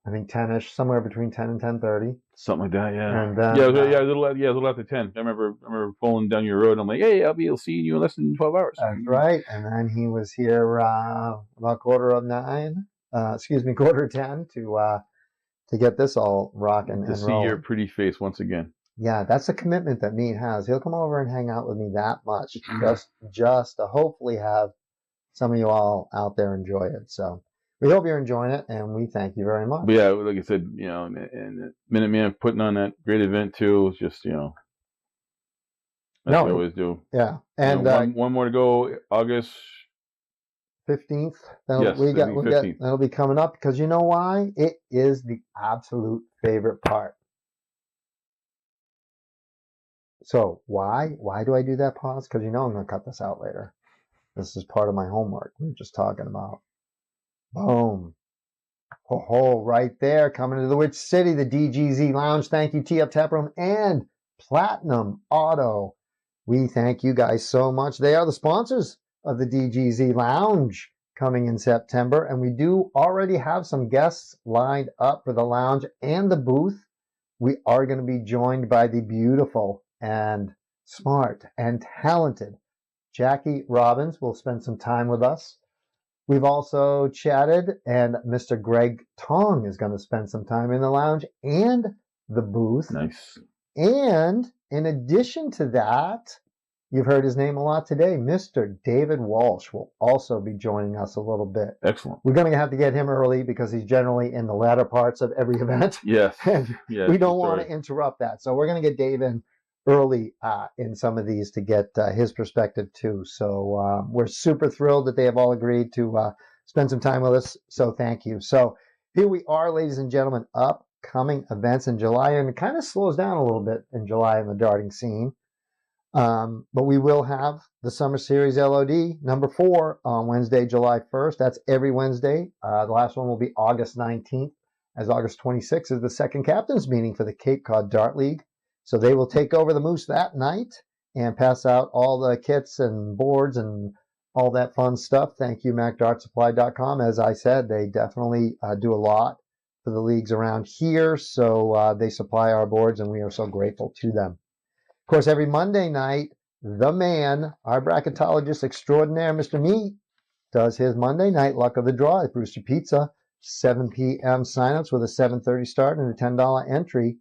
I think 10ish, somewhere between 10 and 10:30. Something like that, yeah. And then, a little after 10. I remember pulling down your road and I'm like, hey, I'll be seeing you in less than 12 hours. That's right. And then he was here about 10:15 to get this all rocking and rolling. To see your pretty face once again. Yeah, that's a commitment that Meat has. He'll come over and hang out with me that much, just to hopefully have some of you all out there enjoy it. So we hope you're enjoying it, and we thank you very much. But yeah, like I said, and Minuteman putting on that great event too. It's just that's what I always do. Yeah, and one more to go, August 15th. That'll be coming up because you know why? It is the absolute favorite part. So why do I do that pause? Because I'm going to cut this out later. This is part of my homework we were just talking about. Boom. Right there, coming to the Which City, the DGZ Lounge. Thank you, Tee Up Tap Room and Platinum Auto. We thank you guys so much. They are the sponsors of the DGZ Lounge coming in September, and we do already have some guests lined up for the lounge and the booth. We are going to be joined by the beautiful and smart and talented Jackie Robbins will spend some time with us. We've also chatted, and Mr. Greg Tong is going to spend some time in the lounge and the booth. Nice. And in addition to that, you've heard his name a lot today. Mr. David Walsh will also be joining us a little bit. Excellent. We're going to have to get him early because he's generally in the latter parts of every event. Yes. And yes, we don't want to interrupt that. So we're going to get Dave in early in some of these to get his perspective too. So we're super thrilled that they have all agreed to spend some time with us. So thank you. So here we are, ladies and gentlemen, upcoming events in July, and it kind of slows down a little bit in July in the darting scene. But we will have the Summer Series LOD number 4 on Wednesday, July 1st. That's every Wednesday. The last one will be August 19th, as August 26th is the second captain's meeting for the Cape Cod Dart League. So they will take over the Moose that night and pass out all the kits and boards and all that fun stuff. Thank you, MacDartSupply.com. As I said, they definitely do a lot for the leagues around here. So they supply our boards, and we are so grateful to them. Of course, every Monday night, the man, our bracketologist extraordinaire, Mr. Meat, does his Monday night luck of the draw at Brewster Pizza. 7 p.m. signups with a 7:30 start and a $10 entry.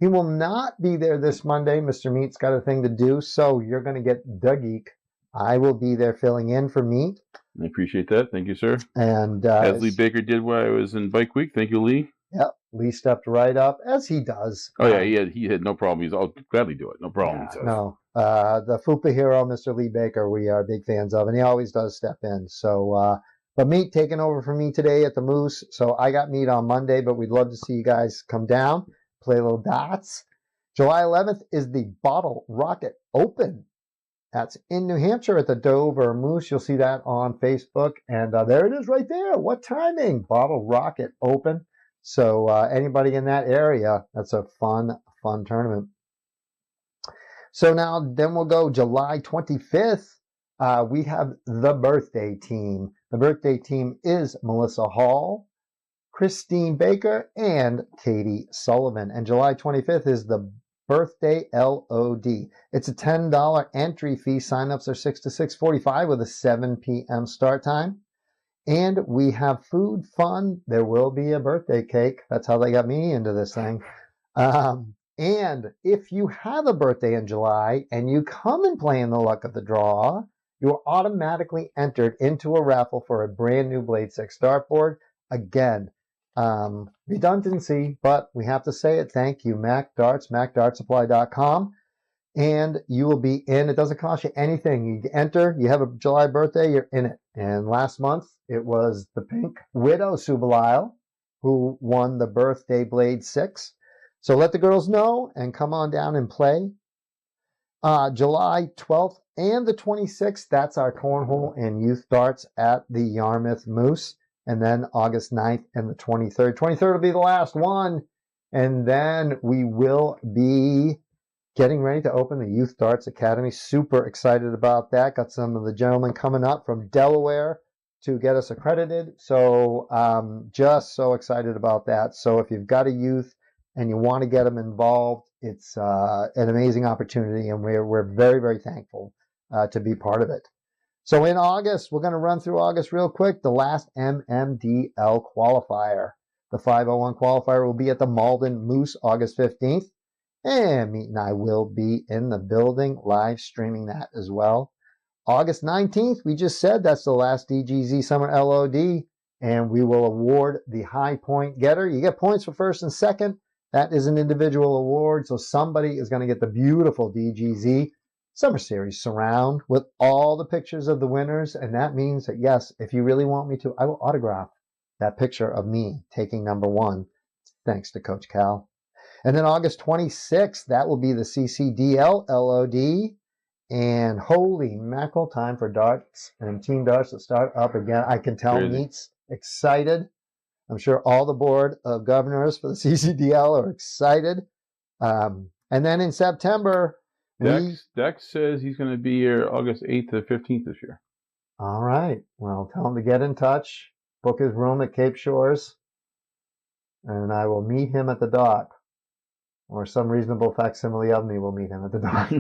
He will not be there this Monday. Mr. Meat's got a thing to do, so you're going to get the Geek. I will be there filling in for Meat. I appreciate that. Thank you, sir. And as Lee Baker did while I was in Bike Week. Thank you, Lee. Yep, Lee stepped right up, as he does. Oh, yeah, he had no problem. I'll gladly do it. No problem. Yeah, no, the Fupa hero, Mr. Lee Baker, we are big fans of, and he always does step in. So, but Meat taking over for me today at the Moose. So I got Meat on Monday, but we'd love to see you guys come down, play little dots. July 11th is the Bottle Rocket Open. That's in New Hampshire at the Dover Moose. You'll see that on Facebook. And there it is right there. What timing? Bottle Rocket Open. So anybody in that area, that's a fun tournament. So now then we'll go July 25th. We have the birthday team. The birthday team is Melissa Hall, Christine Baker, and Katie Sullivan. And July 25th is the birthday LOD. It's a $10 entry fee. Signups are 6 to 6:45 with a 7 p.m. start time. And we have food, fun. There will be a birthday cake. That's how they got me into this thing. And if you have a birthday in July and you come and play in the luck of the draw, you are automatically entered into a raffle for a brand new Blade 6 dartboard. Again, redundancy, but we have to say it. Thank you, Mac Darts, MacDartSupply.com. And you will be in. It doesn't cost you anything. You enter, you have a July birthday, you're in it. And last month, it was the Pink Widow Subalile who won the birthday Blade 6. So let the girls know and come on down and play. July 12th and the 26th, that's our cornhole and youth darts at the Yarmouth Moose. And then August 9th and the 23rd. 23rd will be the last one. And then we will be getting ready to open the Youth Darts Academy. Super excited about that. Got some of the gentlemen coming up from Delaware to get us accredited. So just so excited about that. So if you've got a youth and you want to get them involved, it's an amazing opportunity, and we're very, very thankful to be part of it. So in August, we're going to run through August real quick. The last MMDL qualifier. The 501 qualifier will be at the Malden Moose August 15th. And Meat and I will be in the building live streaming that as well. August 19th, we just said that's the last DGZ Summer LOD, and we will award the high point getter. You get points for first and second. That is an individual award, so somebody is going to get the beautiful DGZ Summer Series surround with all the pictures of the winners, and that means that, yes, if you really want me to, I will autograph that picture of me taking number 1, thanks to Coach Cal. And then August 26th, that will be the CCDL LOD. And holy mackerel, time for darts and team darts to start up again. I can tell Meat's excited. I'm sure all the board of governors for the CCDL are excited. And then in September, Dex says he's going to be here August 8th to the 15th this year. All right. Well, tell him to get in touch, book his room at Cape Shores, and I will meet him at the dock. Or some reasonable facsimile of me will meet him at the dock.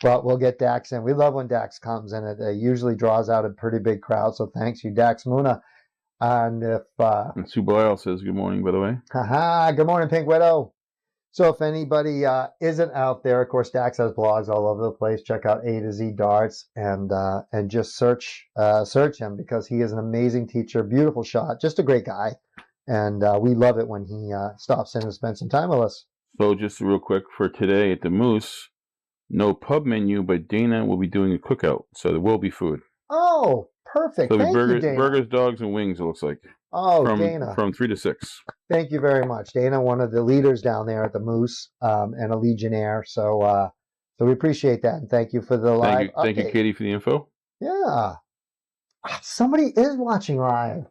But we'll get Dax in. We love when Dax comes, and it usually draws out a pretty big crowd. So thanks you, Dax Muna. And if and Sue Boyle says good morning, by the way. Good morning, Pink Widow. So if anybody isn't out there, of course, Dax has blogs all over the place. Check out A to Z Darts and just search him because he is an amazing teacher, beautiful shot, just a great guy. And we love it when he stops in and spends some time with us. So just real quick for today at the Moose, no pub menu, but Dana will be doing a cookout, so there will be food. Oh, perfect. So Thank you, Dana. Burgers, dogs, and wings, it looks like. Oh, Dana. From 3 to 6. Thank you very much. Dana, one of the leaders down there at the Moose and a Legionnaire. So we appreciate that. And thank you for the live update. Thank you, Katie, for the info. Yeah. Somebody is watching live.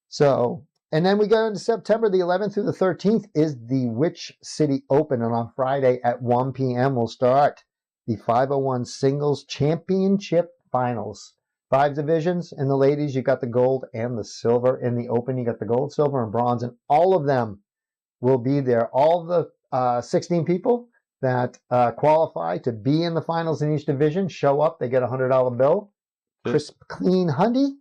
So... And then we go into September the 11th through the 13th is the Witch City Open. And on Friday at 1 p.m. we'll start the 501 Singles Championship Finals. 5 divisions. In the ladies, you got the gold and the silver. In the Open, you got the gold, silver, and bronze. And all of them will be there. All the 16 people that qualify to be in the finals in each division show up. They get a $100 bill. Crisp, clean hundy.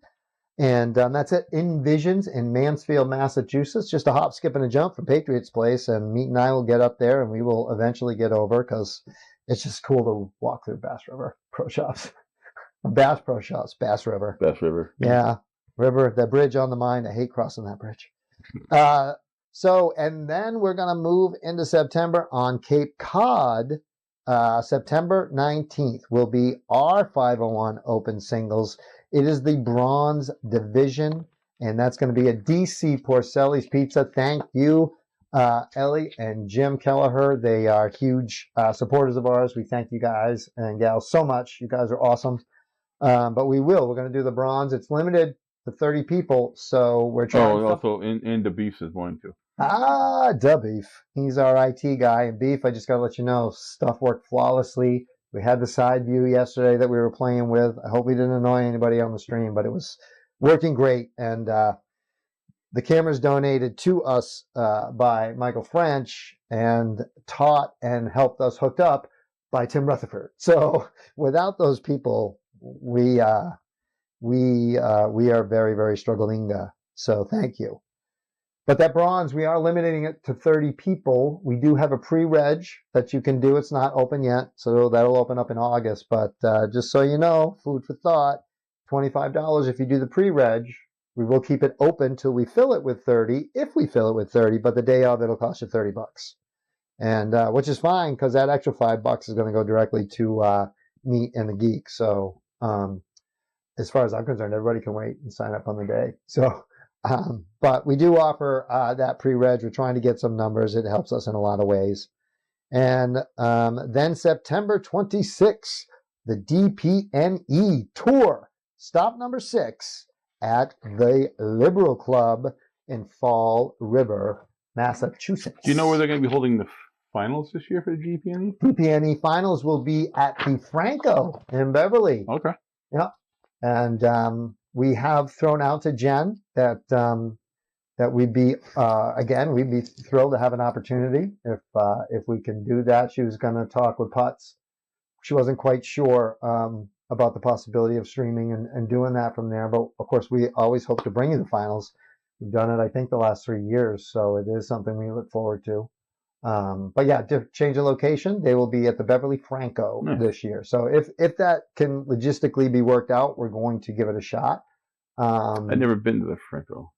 And that's it in Visions in Mansfield, Massachusetts. Just a hop, skip, and a jump from Patriots Place. And Meat and I will get up there, and we will eventually get over because it's just cool to walk through Bass River Pro Shops. Bass Pro Shops, Bass River. Bass River. Yeah, river, the bridge on the mind. I hate crossing that bridge. And then we're going to move into September on Cape Cod. September 19th will be our 501 Open Singles. It is the bronze division, and that's going to be at DC Porcelli's Pizza. Thank you, Ellie and Jim Kelleher. They are huge supporters of ours. We thank you guys and gals so much. You guys are awesome. But we're going to do the bronze. It's limited to 30 people, so we're trying. Oh, also, and the Beef is going to. Da Beef. He's our IT guy. And Beef, I just got to let you know, stuff worked flawlessly. We had the side view yesterday that we were playing with. I hope we didn't annoy anybody on the stream, but it was working great. And the cameras donated to us by Michael French and taught and helped us hooked up by Tim Rutherford. So without those people, we are very, very struggling. So thank you. But that bronze, we are limiting it to 30 people. We do have a pre-reg that you can do. It's not open yet, so that'll open up in August. But just so you know, food for thought, $25 if you do the pre-reg. We will keep it open till we fill it with 30, if we fill it with 30. But the day of, it'll cost you $30. And which is fine, because that extra $5 is going to go directly to me and the Geek. So as far as I'm concerned, everybody can wait and sign up on the day. So... but we do offer that pre-reg. We're trying to get some numbers. It helps us in a lot of ways. And then September 26th, the DPNE Tour, stop number 6 at the Liberal Club in Fall River, Massachusetts. Do you know where they're going to be holding the finals this year for the DPNE? DPNE finals will be at the Franco in Beverly. Okay. Yeah. And we have thrown out to Jen that we'd be thrilled to have an opportunity if we can do that. She was going to talk with Putz. She wasn't quite sure about the possibility of streaming and doing that from there. But of course, we always hope to bring you the finals. We've done it, I think, the last 3 years, so it is something we look forward to. But yeah, to change the location, they will be at the Beverly Franco this year. So if that can logistically be worked out, we're going to give it a shot. I've never been to the Franco.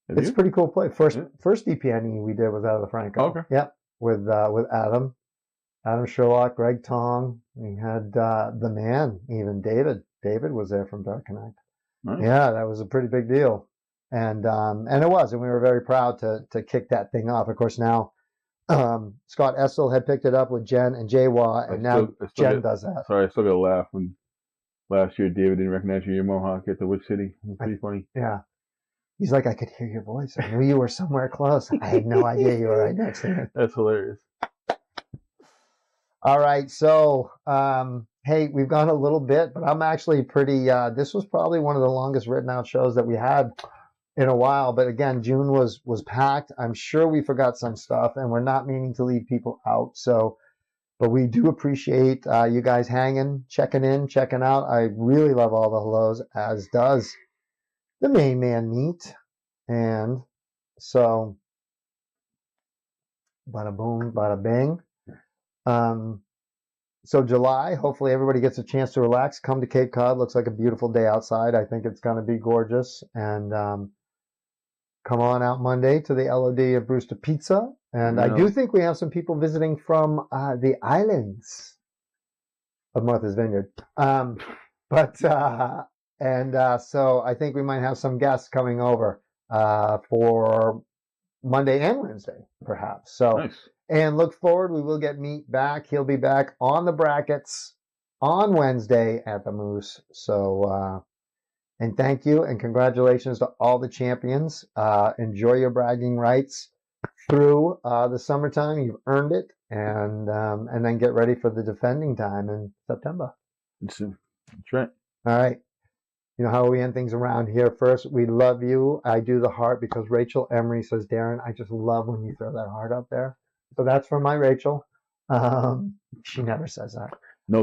It's a pretty cool place. First DPNE we did was out of the Franco. Okay. Yep, with Adam Sherlock, Greg Tong. We had the man, even David. David was there from Dark Connect. Nice. Yeah, that was a pretty big deal, and it was, and we were very proud to kick that thing off. Of course, now Scott Essel had picked it up with Jen and Jaywa, and now Jen does that. Sorry, I still got to laugh when last year David didn't recognize your Mohawk at the Witch City. It was pretty funny. Yeah. He's like, I could hear your voice. I knew you were somewhere close. I had no idea you were right next to me. That's hilarious. All right. So, hey, we've gone a little bit, but I'm actually pretty, this was probably one of the longest written out shows that we had in a while. But again, June was packed. I'm sure we forgot some stuff and we're not meaning to leave people out. So, but we do appreciate you guys hanging, checking in, checking out. I really love all the hellos, as does the main man Meat. And so, bada boom, bada bing. So July, hopefully everybody gets a chance to relax. Come to Cape Cod. Looks like a beautiful day outside. I think it's going to be gorgeous. And come on out Monday to the LOD of Brewster Pizza. And I do think we have some people visiting from the islands of Martha's Vineyard. So I think we might have some guests coming over for Monday and Wednesday, perhaps. So, Nice. And look forward. We will get Meat back. He'll be back on the brackets on Wednesday at the Moose. So, and thank you and congratulations to all the champions. Enjoy your bragging rights through the summertime. You've earned it, and then get ready for the defending time in September. That's right. All right. You know how we end things around here. First, we love you. I do the heart because Rachel Emery says, Darren, I just love when you throw that heart up there. So that's from my Rachel. She never says that. No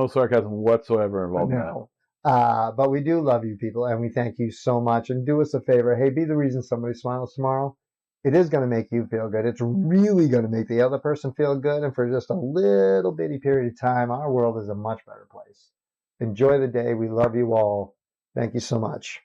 sarcasm whatsoever involved in that. But we do love you people, and we thank you so much. And do us a favor. Hey, be the reason somebody smiles tomorrow. It is going to make you feel good. It's really going to make the other person feel good. And for just a little bitty period of time, our world is a much better place. Enjoy the day. We love you all. Thank you so much.